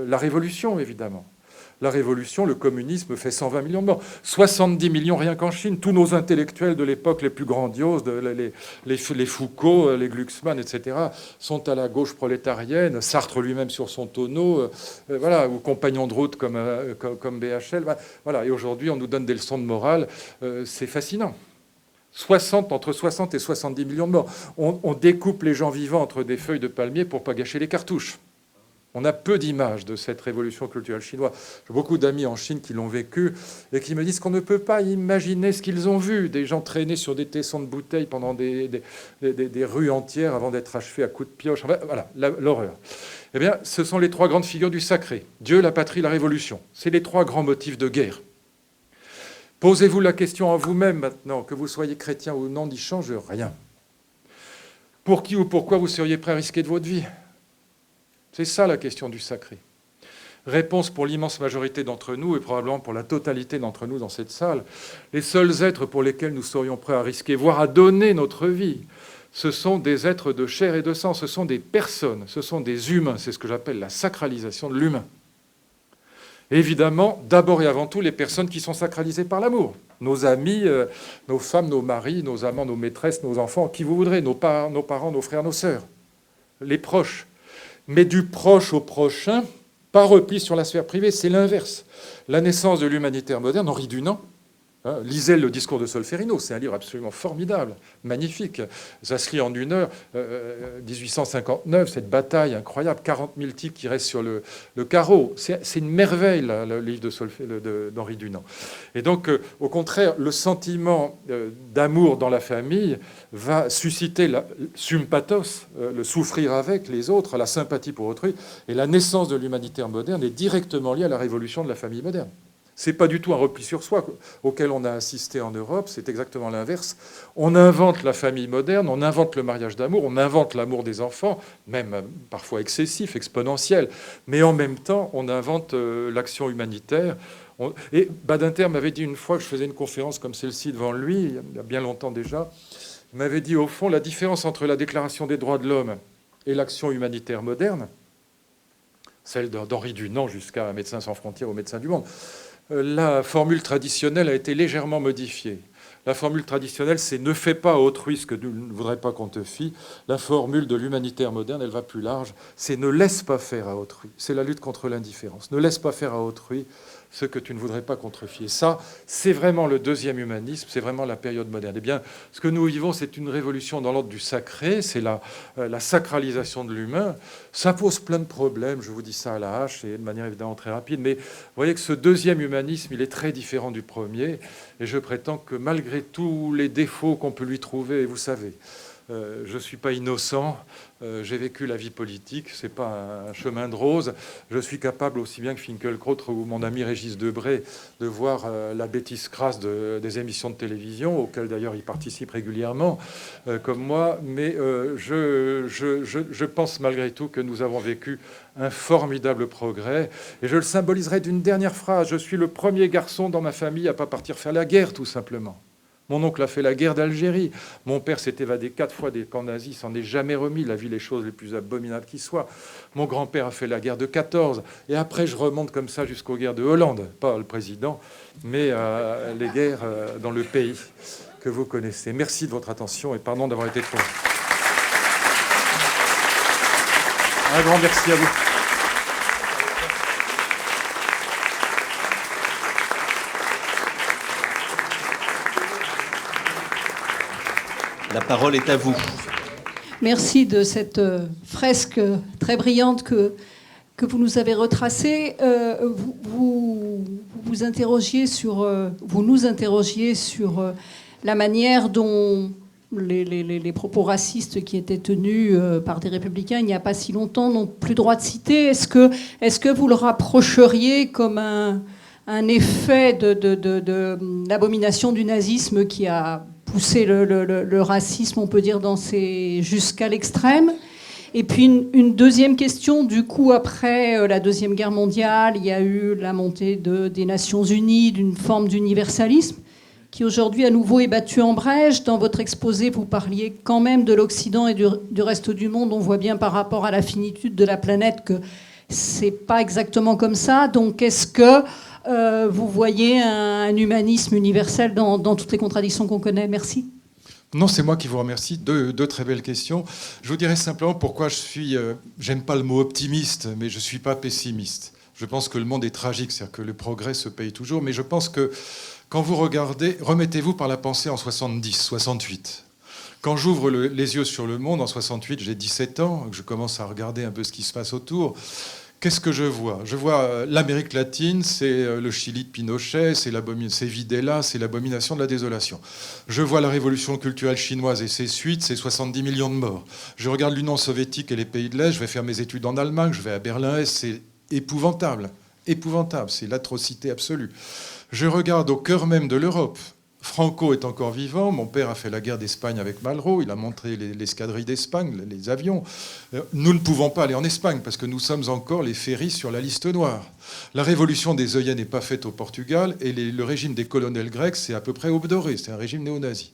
la Révolution, évidemment. La Révolution, le communisme fait 120 millions de morts. 70 millions rien qu'en Chine. Tous nos intellectuels de l'époque les plus grandioses, les Foucault, les Glucksmann, etc., sont à la gauche prolétarienne. Sartre lui-même sur son tonneau, voilà, ou compagnons de route comme BHL. Voilà. Et aujourd'hui, on nous donne des leçons de morale. C'est fascinant. Entre 60 et 70 millions de morts. On découpe les gens vivants entre des feuilles de palmier pour ne pas gâcher les cartouches. On a peu d'images de cette révolution culturelle chinoise. J'ai beaucoup d'amis en Chine qui l'ont vécu et qui me disent qu'on ne peut pas imaginer ce qu'ils ont vu. Des gens traîner sur des tessons de bouteilles pendant des rues entières avant d'être achevés à coups de pioche. Enfin, voilà, l'horreur. Eh bien, ce sont les trois grandes figures du sacré. Dieu, la patrie, la révolution. C'est les trois grands motifs de guerre. Posez-vous la question en vous-même maintenant, que vous soyez chrétien ou non, n'y change rien. Pour qui ou pourquoi vous seriez prêt à risquer de votre vie ? C'est ça la question du sacré. Réponse pour l'immense majorité d'entre nous et probablement pour la totalité d'entre nous dans cette salle. Les seuls êtres pour lesquels nous serions prêts à risquer, voire à donner notre vie, ce sont des êtres de chair et de sang, ce sont des personnes, ce sont des humains. C'est ce que j'appelle la sacralisation de l'humain. Évidemment, d'abord et avant tout, les personnes qui sont sacralisées par l'amour. Nos amis, nos femmes, nos maris, nos amants, nos maîtresses, nos enfants, qui vous voudrez, nos parents, nos frères, nos sœurs, les proches. Mais du proche au prochain, pas repli sur la sphère privée, c'est l'inverse. La naissance de l'humanitaire moderne, Henri Dunant, lisez le discours de Solferino, c'est un livre absolument formidable, magnifique. Ça se lit en une heure. 1859, cette bataille incroyable, 40 000 types qui restent sur le carreau. C'est une merveille, là, le livre d'Henri Dunant. Et donc, au contraire, le sentiment d'amour dans la famille va susciter la sympathos, le souffrir avec les autres, la sympathie pour autrui. Et la naissance de l'humanitaire moderne est directement liée à la révolution de la famille moderne. Ce n'est pas du tout un repli sur soi auquel on a assisté en Europe, c'est exactement l'inverse. On invente la famille moderne, on invente le mariage d'amour, on invente l'amour des enfants, même parfois excessif, exponentiel, mais en même temps, on invente l'action humanitaire. Et Badinter m'avait dit une fois que je faisais une conférence comme celle-ci devant lui, il y a bien longtemps déjà, il m'avait dit au fond, la différence entre la Déclaration des droits de l'homme et l'action humanitaire moderne, celle d'Henri Dunant jusqu'à Médecins sans frontières ou Médecins du monde, la formule traditionnelle a été légèrement modifiée. La formule traditionnelle, c'est « ne fais pas à autrui ce que tu ne voudrais pas qu'on te fît ». La formule de l'humanitaire moderne, elle va plus large, c'est « ne laisse pas faire à autrui ». C'est la lutte contre l'indifférence. Ne laisse pas faire à autrui ce que tu ne voudrais pas qu'on te fît. Et ça, c'est vraiment le deuxième humanisme, c'est vraiment la période moderne. Eh bien, ce que nous vivons, c'est une révolution dans l'ordre du sacré, c'est la sacralisation de l'humain. Ça pose plein de problèmes, je vous dis ça à la hache et de manière évidemment très rapide, mais vous voyez que ce deuxième humanisme, il est très différent du premier, et je prétends que malgré tous les défauts qu'on peut lui trouver, et vous savez, je ne suis pas innocent, j'ai vécu la vie politique, ce n'est pas un chemin de rose. Je suis capable, aussi bien que Finkielkraut ou mon ami Régis Debray, de voir la bêtise crasse des émissions de télévision, auxquelles d'ailleurs il participe régulièrement, comme moi. Mais je pense malgré tout que nous avons vécu un formidable progrès. Et je le symboliserai d'une dernière phrase. Je suis le premier garçon dans ma famille à ne pas partir faire la guerre, tout simplement. Mon oncle a fait la guerre d'Algérie. Mon père s'est évadé 4 fois des camps nazis, s'en est jamais remis. Il a vu les choses les plus abominables qui soient. Mon grand-père a fait la guerre de 14. Et après, je remonte comme ça jusqu'aux guerres de Hollande. Pas le président, mais les guerres dans le pays que vous connaissez. Merci de votre attention et pardon d'avoir été trop long. Un grand merci à vous. La parole est à vous. Merci de cette fresque très brillante que vous nous avez retracée. Vous nous interrogiez sur la manière dont les propos racistes qui étaient tenus par des républicains il n'y a pas si longtemps n'ont plus droit de citer. Est-ce que vous le rapprocheriez comme un effet de l'abomination du nazisme qui a poussé le racisme, on peut dire, jusqu'à l'extrême? Et puis une deuxième question, du coup, après la Deuxième Guerre mondiale, il y a eu la montée des Nations Unies, d'une forme d'universalisme, qui aujourd'hui à nouveau est battue en brèche. Dans votre exposé, vous parliez quand même de l'Occident et du reste du monde. On voit bien par rapport à la finitude de la planète que c'est pas exactement comme ça. Donc est-ce que vous voyez un humanisme universel dans toutes les contradictions qu'on connaît? Merci. Non, c'est moi qui vous remercie. Deux très belles questions. Je vous dirais simplement pourquoi j'aime pas le mot optimiste, mais je suis pas pessimiste. Je pense que le monde est tragique, c'est-à-dire que le progrès se paye toujours, mais je pense que quand vous regardez, remettez-vous par la pensée en 70, 68. Quand j'ouvre les yeux sur le monde, en 68, j'ai 17 ans, je commence à regarder un peu ce qui se passe autour. Qu'est-ce que je vois? Je vois l'Amérique latine, c'est le Chili de Pinochet, c'est Videla, c'est l'abomination de la désolation. Je vois la révolution culturelle chinoise et ses suites, c'est 70 millions de morts. Je regarde l'Union soviétique et les pays de l'Est, je vais faire mes études en Allemagne, je vais à Berlin-Est, c'est épouvantable. Épouvantable, c'est l'atrocité absolue. Je regarde au cœur même de l'Europe. Franco est encore vivant. Mon père a fait la guerre d'Espagne avec Malraux. Il a montré l'escadrille d'Espagne, les avions. Nous ne pouvons pas aller en Espagne parce que nous sommes encore les ferries sur la liste noire. La révolution des œillets n'est pas faite au Portugal et le régime des colonels grecs, c'est à peu près aube dorée. C'est un régime néo-nazi.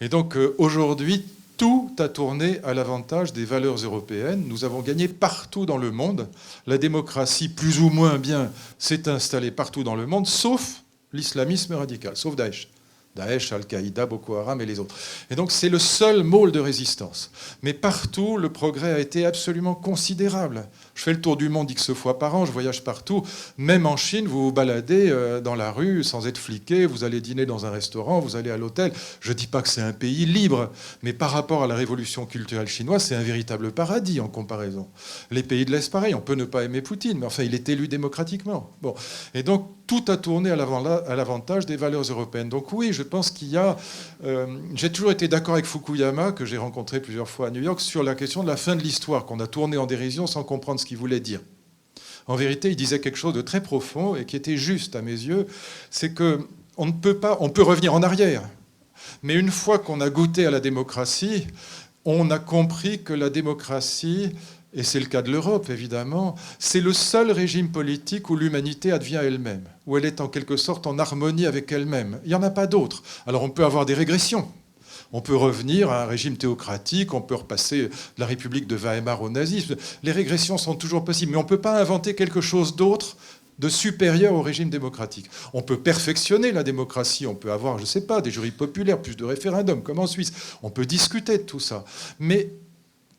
Et donc aujourd'hui, tout a tourné à l'avantage des valeurs européennes. Nous avons gagné partout dans le monde. La démocratie, plus ou moins bien, s'est installée partout dans le monde, sauf l'islamisme radical, sauf Daesh. Daesh, Al-Qaïda, Boko Haram et les autres. Et donc c'est le seul môle de résistance. Mais partout, le progrès a été absolument considérable. Je fais le tour du monde X fois par an, je voyage partout. Même en Chine, vous vous baladez dans la rue sans être fliqué, vous allez dîner dans un restaurant, vous allez à l'hôtel. Je ne dis pas que c'est un pays libre, mais par rapport à la révolution culturelle chinoise, c'est un véritable paradis en comparaison. Les pays de l'Est, pareil, on peut ne pas aimer Poutine, mais enfin, il est élu démocratiquement. Bon. Et donc, tout a tourné à l'avantage des valeurs européennes. Donc oui, je pense qu'il y a... j'ai toujours été d'accord avec Fukuyama, que j'ai rencontré plusieurs fois à New York, sur la question de la fin de l'histoire, qu'on a tourné en dérision sans comprendre ce qu'il voulait dire. En vérité, il disait quelque chose de très profond et qui était juste à mes yeux, c'est qu'on ne peut pas... On peut revenir en arrière, mais une fois qu'on a goûté à la démocratie, on a compris que la démocratie... Et c'est le cas de l'Europe, évidemment, c'est le seul régime politique où l'humanité advient elle-même, où elle est en quelque sorte en harmonie avec elle-même. Il n'y en a pas d'autres. Alors on peut avoir des régressions. On peut revenir à un régime théocratique, on peut repasser de la République de Weimar au nazisme. Les régressions sont toujours possibles, mais on ne peut pas inventer quelque chose d'autre de supérieur au régime démocratique. On peut perfectionner la démocratie, on peut avoir, je ne sais pas, des jurys populaires, plus de référendums, comme en Suisse. On peut discuter de tout ça. Mais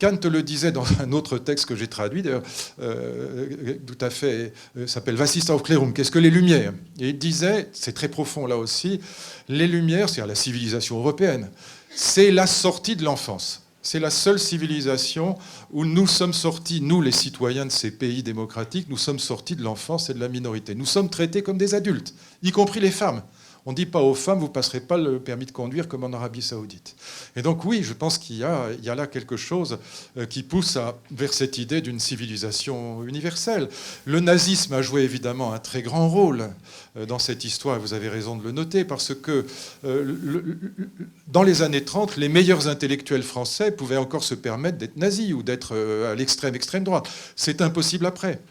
Kant le disait dans un autre texte que j'ai traduit, d'ailleurs, tout à fait, s'appelle Was Aufklärung, qu'est-ce que les Lumières? Et il disait, c'est très profond là aussi, les Lumières, c'est-à-dire la civilisation européenne, c'est la sortie de l'enfance. C'est la seule civilisation où nous sommes sortis, nous les citoyens de ces pays démocratiques, nous sommes sortis de l'enfance et de la minorité. Nous sommes traités comme des adultes, y compris les femmes. On ne dit pas aux femmes, vous ne passerez pas le permis de conduire comme en Arabie Saoudite. Et donc oui, je pense qu'il y a là quelque chose qui pousse vers cette idée d'une civilisation universelle. Le nazisme a joué évidemment un très grand rôle dans cette histoire, vous avez raison de le noter, parce que dans les années 30, les meilleurs intellectuels français pouvaient encore se permettre d'être nazis ou d'être à l'extrême droite. C'est impossible après.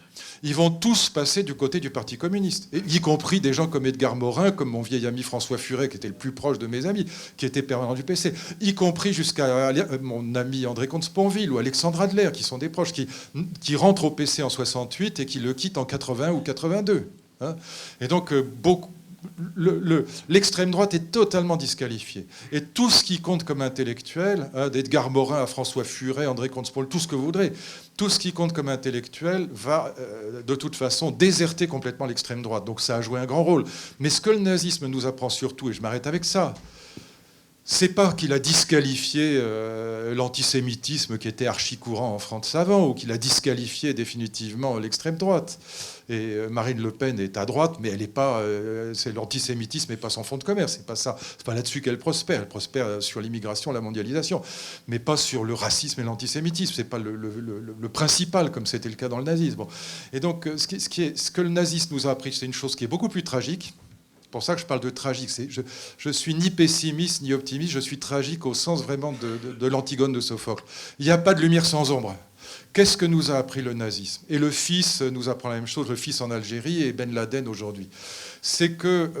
Ils vont tous passer du côté du Parti communiste, y compris des gens comme Edgar Morin, comme mon vieil ami François Furet, qui était le plus proche de mes amis, qui était permanent du PC, y compris jusqu'à mon ami André Comte-Sponville ou Alexandre Adler, qui sont des proches, qui rentrent au PC en 68 et qui le quittent en 80 ou 82. Hein. Et donc, l'extrême droite est totalement disqualifiée. Et tout ce qui compte comme intellectuel, d'Edgar Morin à François Furet, André Comte-Sponville, tout ce que vous voudrez, tout ce qui compte comme intellectuel va de toute façon déserter complètement l'extrême droite. Donc ça a joué un grand rôle. Mais ce que le nazisme nous apprend surtout, et je m'arrête avec ça, c'est pas qu'il a disqualifié l'antisémitisme qui était archi-courant en France avant, ou qu'il a disqualifié définitivement l'extrême droite. Et Marine Le Pen est à droite, mais elle n'est pas. C'est l'antisémitisme n'est pas son fonds de commerce. C'est pas ça. C'est pas là-dessus qu'elle prospère. Elle prospère sur l'immigration, la mondialisation, mais pas sur le racisme et l'antisémitisme. C'est pas le principal, comme c'était le cas dans le nazisme. Bon. Et donc, ce que le nazisme nous a appris, c'est une chose qui est beaucoup plus tragique. C'est pour ça que je parle de tragique. Je suis ni pessimiste ni optimiste. Je suis tragique au sens vraiment de l'Antigone de Sophocle. Il n'y a pas de lumière sans ombre. Qu'est-ce que nous a appris le nazisme? Et le fils nous apprend la même chose, le fils en Algérie et Ben Laden aujourd'hui. C'est que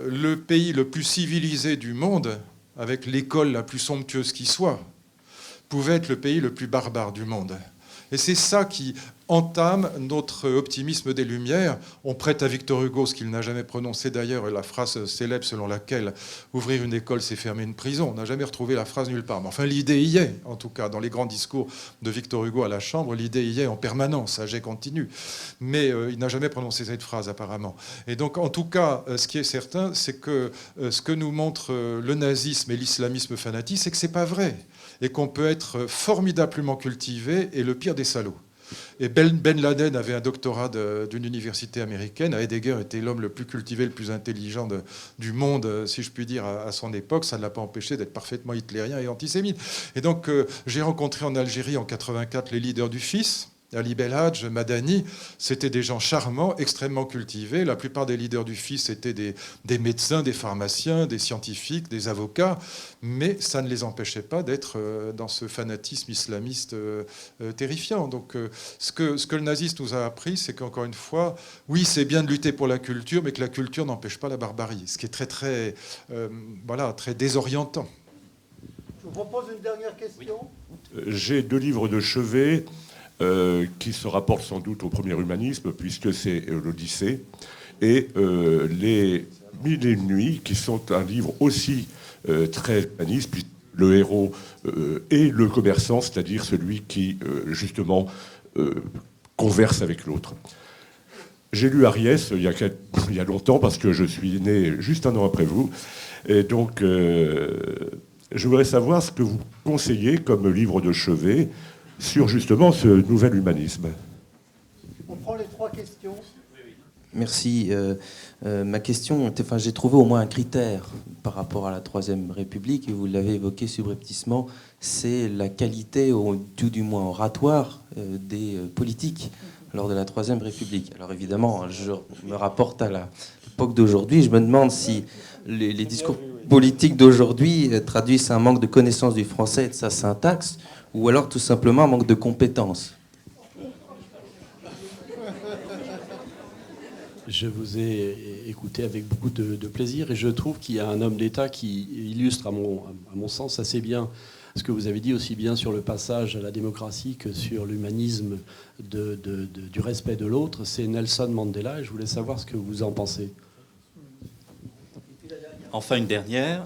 le pays le plus civilisé du monde, avec l'école la plus somptueuse qui soit, pouvait être le pays le plus barbare du monde. Et c'est ça qui entame notre optimisme des Lumières. On prête à Victor Hugo ce qu'il n'a jamais prononcé d'ailleurs, la phrase célèbre selon laquelle ouvrir une école, c'est fermer une prison. On n'a jamais retrouvé la phrase nulle part. Mais enfin, l'idée y est, en tout cas. Dans les grands discours de Victor Hugo à la Chambre, l'idée y est en permanence, âgé continu. Mais il n'a jamais prononcé cette phrase, apparemment. Et donc, en tout cas, ce qui est certain, c'est que ce que nous montre le nazisme et l'islamisme fanatique, c'est que c'est pas vrai. Et qu'on peut être formidablement cultivé et le pire des salauds. Et Ben Laden avait un doctorat d'une université américaine. Heidegger était l'homme le plus cultivé, le plus intelligent du monde, si je puis dire, à son époque. Ça ne l'a pas empêché d'être parfaitement hitlérien et antisémite. Et donc, j'ai rencontré en Algérie en 84 les leaders du FIS. Ali Belhadj, Madani, c'était des gens charmants, extrêmement cultivés. La plupart des leaders du FIS étaient des médecins, des pharmaciens, des scientifiques, des avocats, mais ça ne les empêchait pas d'être dans ce fanatisme islamiste terrifiant. Donc ce que le nazisme nous a appris, c'est qu'encore une fois, oui, c'est bien de lutter pour la culture, mais que la culture n'empêche pas la barbarie, ce qui est très désorientant. Je vous propose une dernière question. J'ai 2 livres de chevet qui se rapportent sans doute au premier humanisme, puisque c'est l'Odyssée, et les 1001 nuits, qui sont un livre aussi très humaniste, puisque le héros est le commerçant, c'est-à-dire celui qui, justement, converse avec l'autre. J'ai lu Ariès il y a longtemps, parce que je suis né juste un an après vous, et donc je voudrais savoir ce que vous conseillez comme livre de chevet sur justement ce nouvel humanisme. On prend les 3 questions. Merci. Ma question, j'ai trouvé au moins un critère par rapport à la Troisième République, et vous l'avez évoqué subrepticement, c'est la qualité, tout du moins oratoire, des politiques lors de la Troisième République. Alors évidemment, je me rapporte à l'époque d'aujourd'hui, je me demande si les discours politiques d'aujourd'hui traduisent un manque de connaissance du français et de sa syntaxe, ou alors tout simplement un manque de compétences. Je vous ai écouté avec beaucoup de plaisir, et je trouve qu'il y a un homme d'État qui illustre, à mon sens, assez bien ce que vous avez dit, aussi bien sur le passage à la démocratie que sur l'humanisme du respect de l'autre. C'est Nelson Mandela, et je voulais savoir ce que vous en pensez. Enfin, une dernière.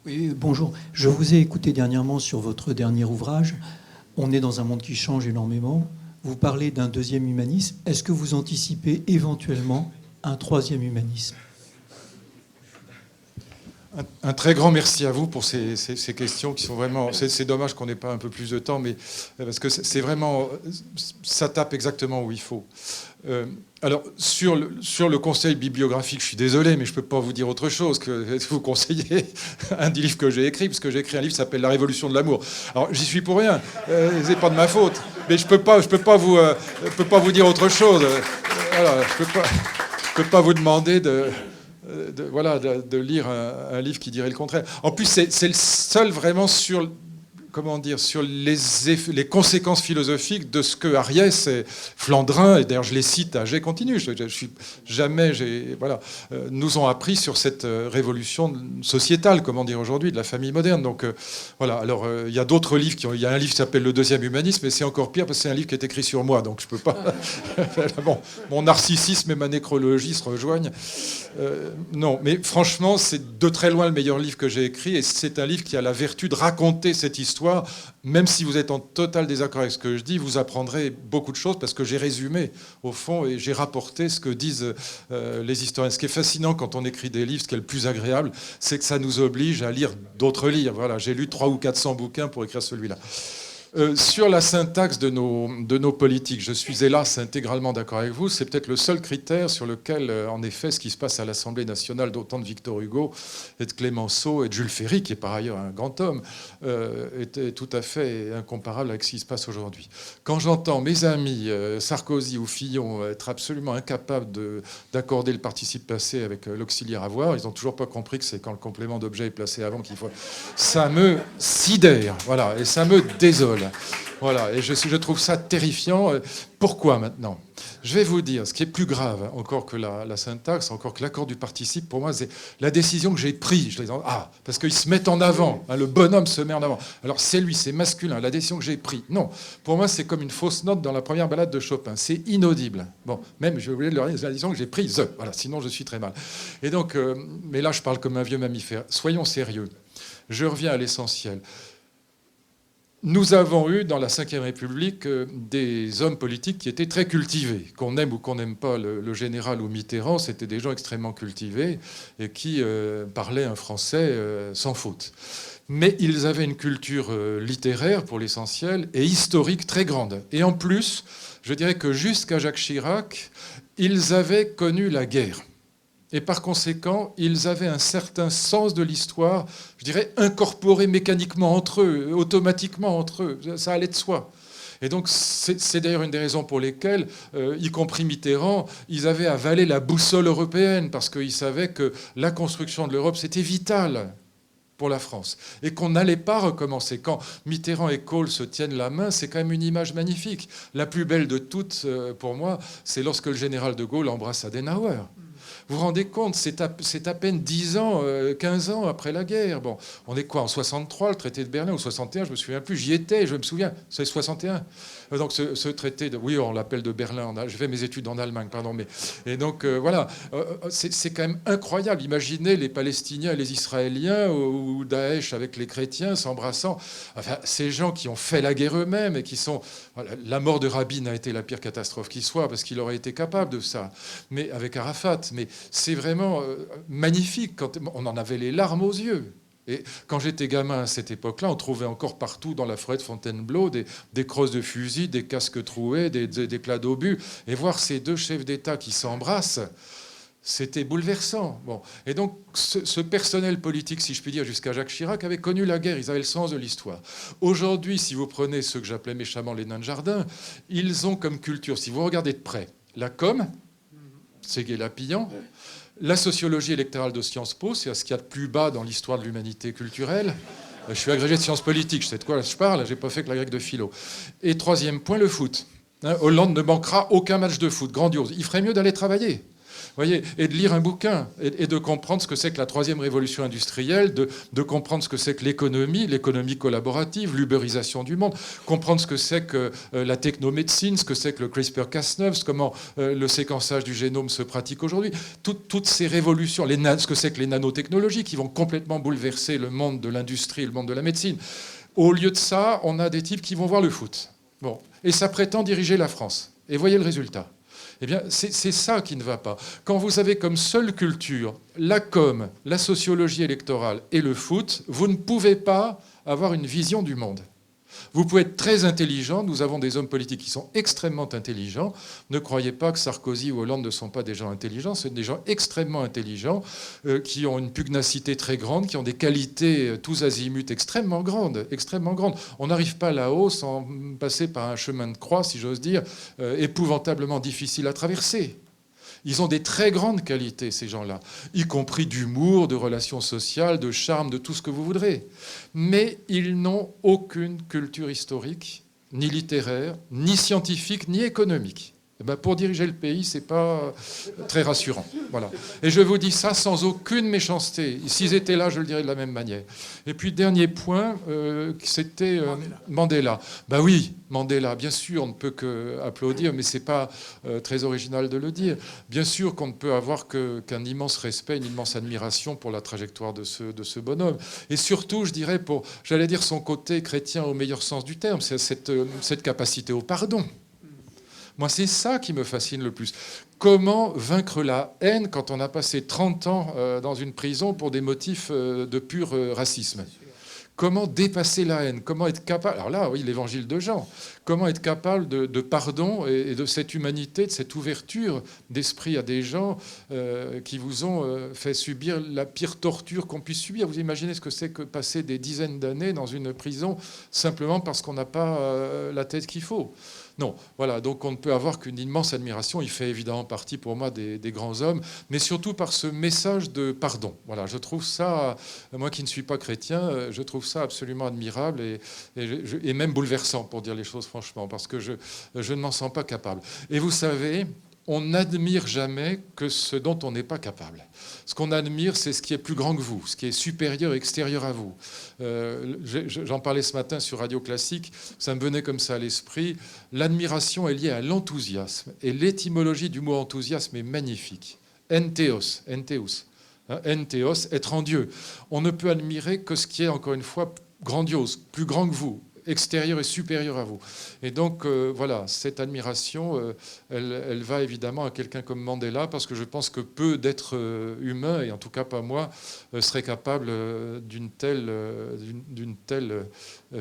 Oui, bonjour. Je vous ai écouté dernièrement sur votre dernier ouvrage. On est dans un monde qui change énormément. Vous parlez d'un deuxième humanisme. Est-ce que vous anticipez éventuellement un troisième humanisme ? Un très grand merci à vous pour ces questions qui sont vraiment... C'est dommage qu'on n'ait pas un peu plus de temps, mais parce que c'est vraiment... Ça tape exactement où il faut. Alors, sur le conseil bibliographique, je suis désolé, mais je ne peux pas vous dire autre chose que vous conseiller un des livres que j'ai écrit, parce que j'ai écrit un livre qui s'appelle La Révolution de l'amour. Alors, j'y suis pour rien, c'est pas de ma faute, mais je peux pas vous dire autre chose. Voilà, je peux pas vous demander de lire un livre qui dirait le contraire. En plus, c'est le seul vraiment sur les conséquences philosophiques de ce que Ariès et Flandrin, et d'ailleurs je les cite à G continu, nous ont appris sur cette révolution sociétale, comment dire aujourd'hui, de la famille moderne. Donc voilà, alors il y a d'autres livres, il y a un livre qui s'appelle Le Deuxième Humanisme, mais c'est encore pire parce que c'est un livre qui est écrit sur moi, donc je peux pas... Bon, mon narcissisme et ma nécrologie se rejoignent. Non, mais franchement, c'est de très loin le meilleur livre que j'ai écrit, et c'est un livre qui a la vertu de raconter cette histoire. Même si vous êtes en total désaccord avec ce que je dis, vous apprendrez beaucoup de choses parce que j'ai résumé, au fond, et j'ai rapporté ce que disent les historiens. Ce qui est fascinant quand on écrit des livres, ce qui est le plus agréable, c'est que ça nous oblige à lire d'autres livres. Voilà, j'ai lu 300 ou 400 bouquins pour écrire celui-là. Sur la syntaxe de nos politiques, je suis hélas intégralement d'accord avec vous. C'est peut-être le seul critère sur lequel, en effet, ce qui se passe à l'Assemblée nationale, d'autant de Victor Hugo et de Clémenceau et de Jules Ferry, qui est par ailleurs un grand homme, était tout à fait incomparable avec ce qui se passe aujourd'hui. Quand j'entends mes amis Sarkozy ou Fillon être absolument incapables d'accorder le participe passé avec l'auxiliaire avoir, ils n'ont toujours pas compris que c'est quand le complément d'objet est placé avant qu'il faut... Ça me sidère, voilà, et ça me désole. Voilà, et je trouve ça terrifiant. Pourquoi maintenant ? Je vais vous dire, ce qui est plus grave encore que la syntaxe, encore que l'accord du participe, pour moi, c'est la décision que j'ai prise. Parce qu'ils se mettent en avant, hein, le bonhomme se met en avant. Alors c'est lui, c'est masculin, la décision que j'ai prise. Non, pour moi, c'est comme une fausse note dans la première ballade de Chopin. C'est inaudible. Bon, même, je voulais leur dire, la décision que j'ai prise. Voilà, sinon je suis très mal. Et donc, mais là, je parle comme un vieux mammifère. Soyons sérieux. Je reviens à l'essentiel. Nous avons eu dans la Ve République des hommes politiques qui étaient très cultivés. Qu'on aime ou qu'on n'aime pas le général ou Mitterrand, c'était des gens extrêmement cultivés et qui parlaient un français sans faute. Mais ils avaient une culture littéraire, pour l'essentiel, et historique très grande. Et en plus, je dirais que jusqu'à Jacques Chirac, ils avaient connu la guerre. Et par conséquent, ils avaient un certain sens de l'histoire, je dirais, incorporé mécaniquement entre eux, automatiquement entre eux. Ça allait de soi. Et donc, c'est d'ailleurs une des raisons pour lesquelles, y compris Mitterrand, ils avaient avalé la boussole européenne, parce qu'ils savaient que la construction de l'Europe, c'était vital pour la France, et qu'on n'allait pas recommencer. Quand Mitterrand et Kohl se tiennent la main, c'est quand même une image magnifique. La plus belle de toutes, pour moi, c'est lorsque le général de Gaulle embrasse Adenauer. Vous vous rendez compte, c'est à peine 10 ans, 15 ans après la guerre. Bon, on est quoi, en 63, le traité de Berlin, ou 61, je me souviens plus, j'y étais, je me souviens, c'est 61. Donc ce traité, oui, on l'appelle de Berlin, je fais mes études en Allemagne, pardon, mais... Et donc voilà, c'est quand même incroyable. Imaginez les Palestiniens et les Israéliens, ou Daesh avec les chrétiens s'embrassant. Enfin, ces gens qui ont fait la guerre eux-mêmes et qui sont... Voilà, la mort de Rabin a été la pire catastrophe qui soit, parce qu'il aurait été capable de ça, mais avec Arafat. Mais c'est vraiment magnifique, quand on en avait les larmes aux yeux. Et quand j'étais gamin à cette époque-là, on trouvait encore partout dans la forêt de Fontainebleau des crosses de fusil, des casques troués, des plats d'obus. Et voir ces deux chefs d'État qui s'embrassent, c'était bouleversant. Bon. Et donc, ce personnel politique, si je puis dire, jusqu'à Jacques Chirac, avait connu la guerre. Ils avaient le sens de l'histoire. Aujourd'hui, si vous prenez ceux que j'appelais méchamment les nains de jardin, ils ont comme culture, si vous regardez de près, la com, Ségué-Lapillon, la sociologie électorale de Sciences Po, c'est ce qu'il y a de plus bas dans l'histoire de l'humanité culturelle. Je suis agrégé de sciences politiques, je sais de quoi je parle, j'ai pas fait que la grecque de philo. Et troisième point, le foot. Hollande ne manquera aucun match de foot, grandiose. Il ferait mieux d'aller travailler. Voyez, et de lire un bouquin, et de comprendre ce que c'est que la troisième révolution industrielle, de comprendre ce que c'est que l'économie collaborative, l'ubérisation du monde, comprendre ce que c'est que la technomédecine, ce que c'est que le CRISPR-Cas9, comment le séquençage du génome se pratique aujourd'hui. Toutes ces révolutions, ce que c'est que les nanotechnologies qui vont complètement bouleverser le monde de l'industrie et le monde de la médecine. Au lieu de ça, on a des types qui vont voir le foot. Bon. Et ça prétend diriger la France. Et voyez le résultat. Eh bien, c'est ça qui ne va pas. Quand vous avez comme seule culture la com, la sociologie électorale et le foot, vous ne pouvez pas avoir une vision du monde. Vous pouvez être très intelligent. Nous avons des hommes politiques qui sont extrêmement intelligents. Ne croyez pas que Sarkozy ou Hollande ne sont pas des gens intelligents. Ce sont des gens extrêmement intelligents qui ont une pugnacité très grande, qui ont des qualités tous azimuts extrêmement grandes, extrêmement grandes. On n'arrive pas là-haut sans passer par un chemin de croix, si j'ose dire, épouvantablement difficile à traverser. Ils ont des très grandes qualités, ces gens-là, y compris d'humour, de relations sociales, de charme, de tout ce que vous voudrez. Mais ils n'ont aucune culture historique, ni littéraire, ni scientifique, ni économique. Eh bien, pour diriger le pays, ce n'est pas très rassurant. Voilà. Et je vous dis ça sans aucune méchanceté. S'ils étaient là, je le dirais de la même manière. Et puis, dernier point, c'était Mandela. Ben oui, Mandela, bien sûr, on ne peut qu'applaudir, mais ce n'est pas très original de le dire. Bien sûr qu'on ne peut avoir qu'un immense respect, une immense admiration pour la trajectoire de ce bonhomme. Et surtout, je dirais, j'allais dire son côté chrétien au meilleur sens du terme, c'est cette capacité au pardon. Moi, c'est ça qui me fascine le plus. Comment vaincre la haine quand on a passé 30 ans dans une prison pour des motifs de pur racisme ? Comment dépasser la haine ? Comment être capable... Alors là, oui, l'évangile de Jean. Comment être capable de pardon et de cette humanité, de cette ouverture d'esprit à des gens qui vous ont fait subir la pire torture qu'on puisse subir. Vous imaginez ce que c'est que passer des dizaines d'années dans une prison simplement parce qu'on n'a pas la tête qu'il faut ? Non, voilà, donc on ne peut avoir qu'une immense admiration. Il fait évidemment partie pour moi des grands hommes, mais surtout par ce message de pardon. Voilà, je trouve ça, moi qui ne suis pas chrétien, je trouve ça absolument admirable et même bouleversant, pour dire les choses franchement, parce que je ne m'en sens pas capable. Et vous savez, on n'admire jamais que ce dont on n'est pas capable. Ce qu'on admire, c'est ce qui est plus grand que vous, ce qui est supérieur et extérieur à vous. J'en parlais ce matin sur Radio Classique, ça me venait comme ça à l'esprit. L'admiration est liée à l'enthousiasme. Et l'étymologie du mot enthousiasme est magnifique. Entheos, entheos, être en Dieu. On ne peut admirer que ce qui est, encore une fois, grandiose, plus grand que vous. extérieur et supérieur à vous. Et donc, voilà, cette admiration, elle va évidemment à quelqu'un comme Mandela, parce que je pense que peu d'êtres humains, et en tout cas pas moi, seraient capables d'une telle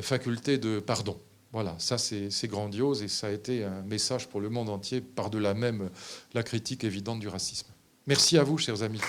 faculté de pardon. Voilà, ça c'est grandiose, et ça a été un message pour le monde entier, par-delà même la critique évidente du racisme. Merci à vous, chers amis.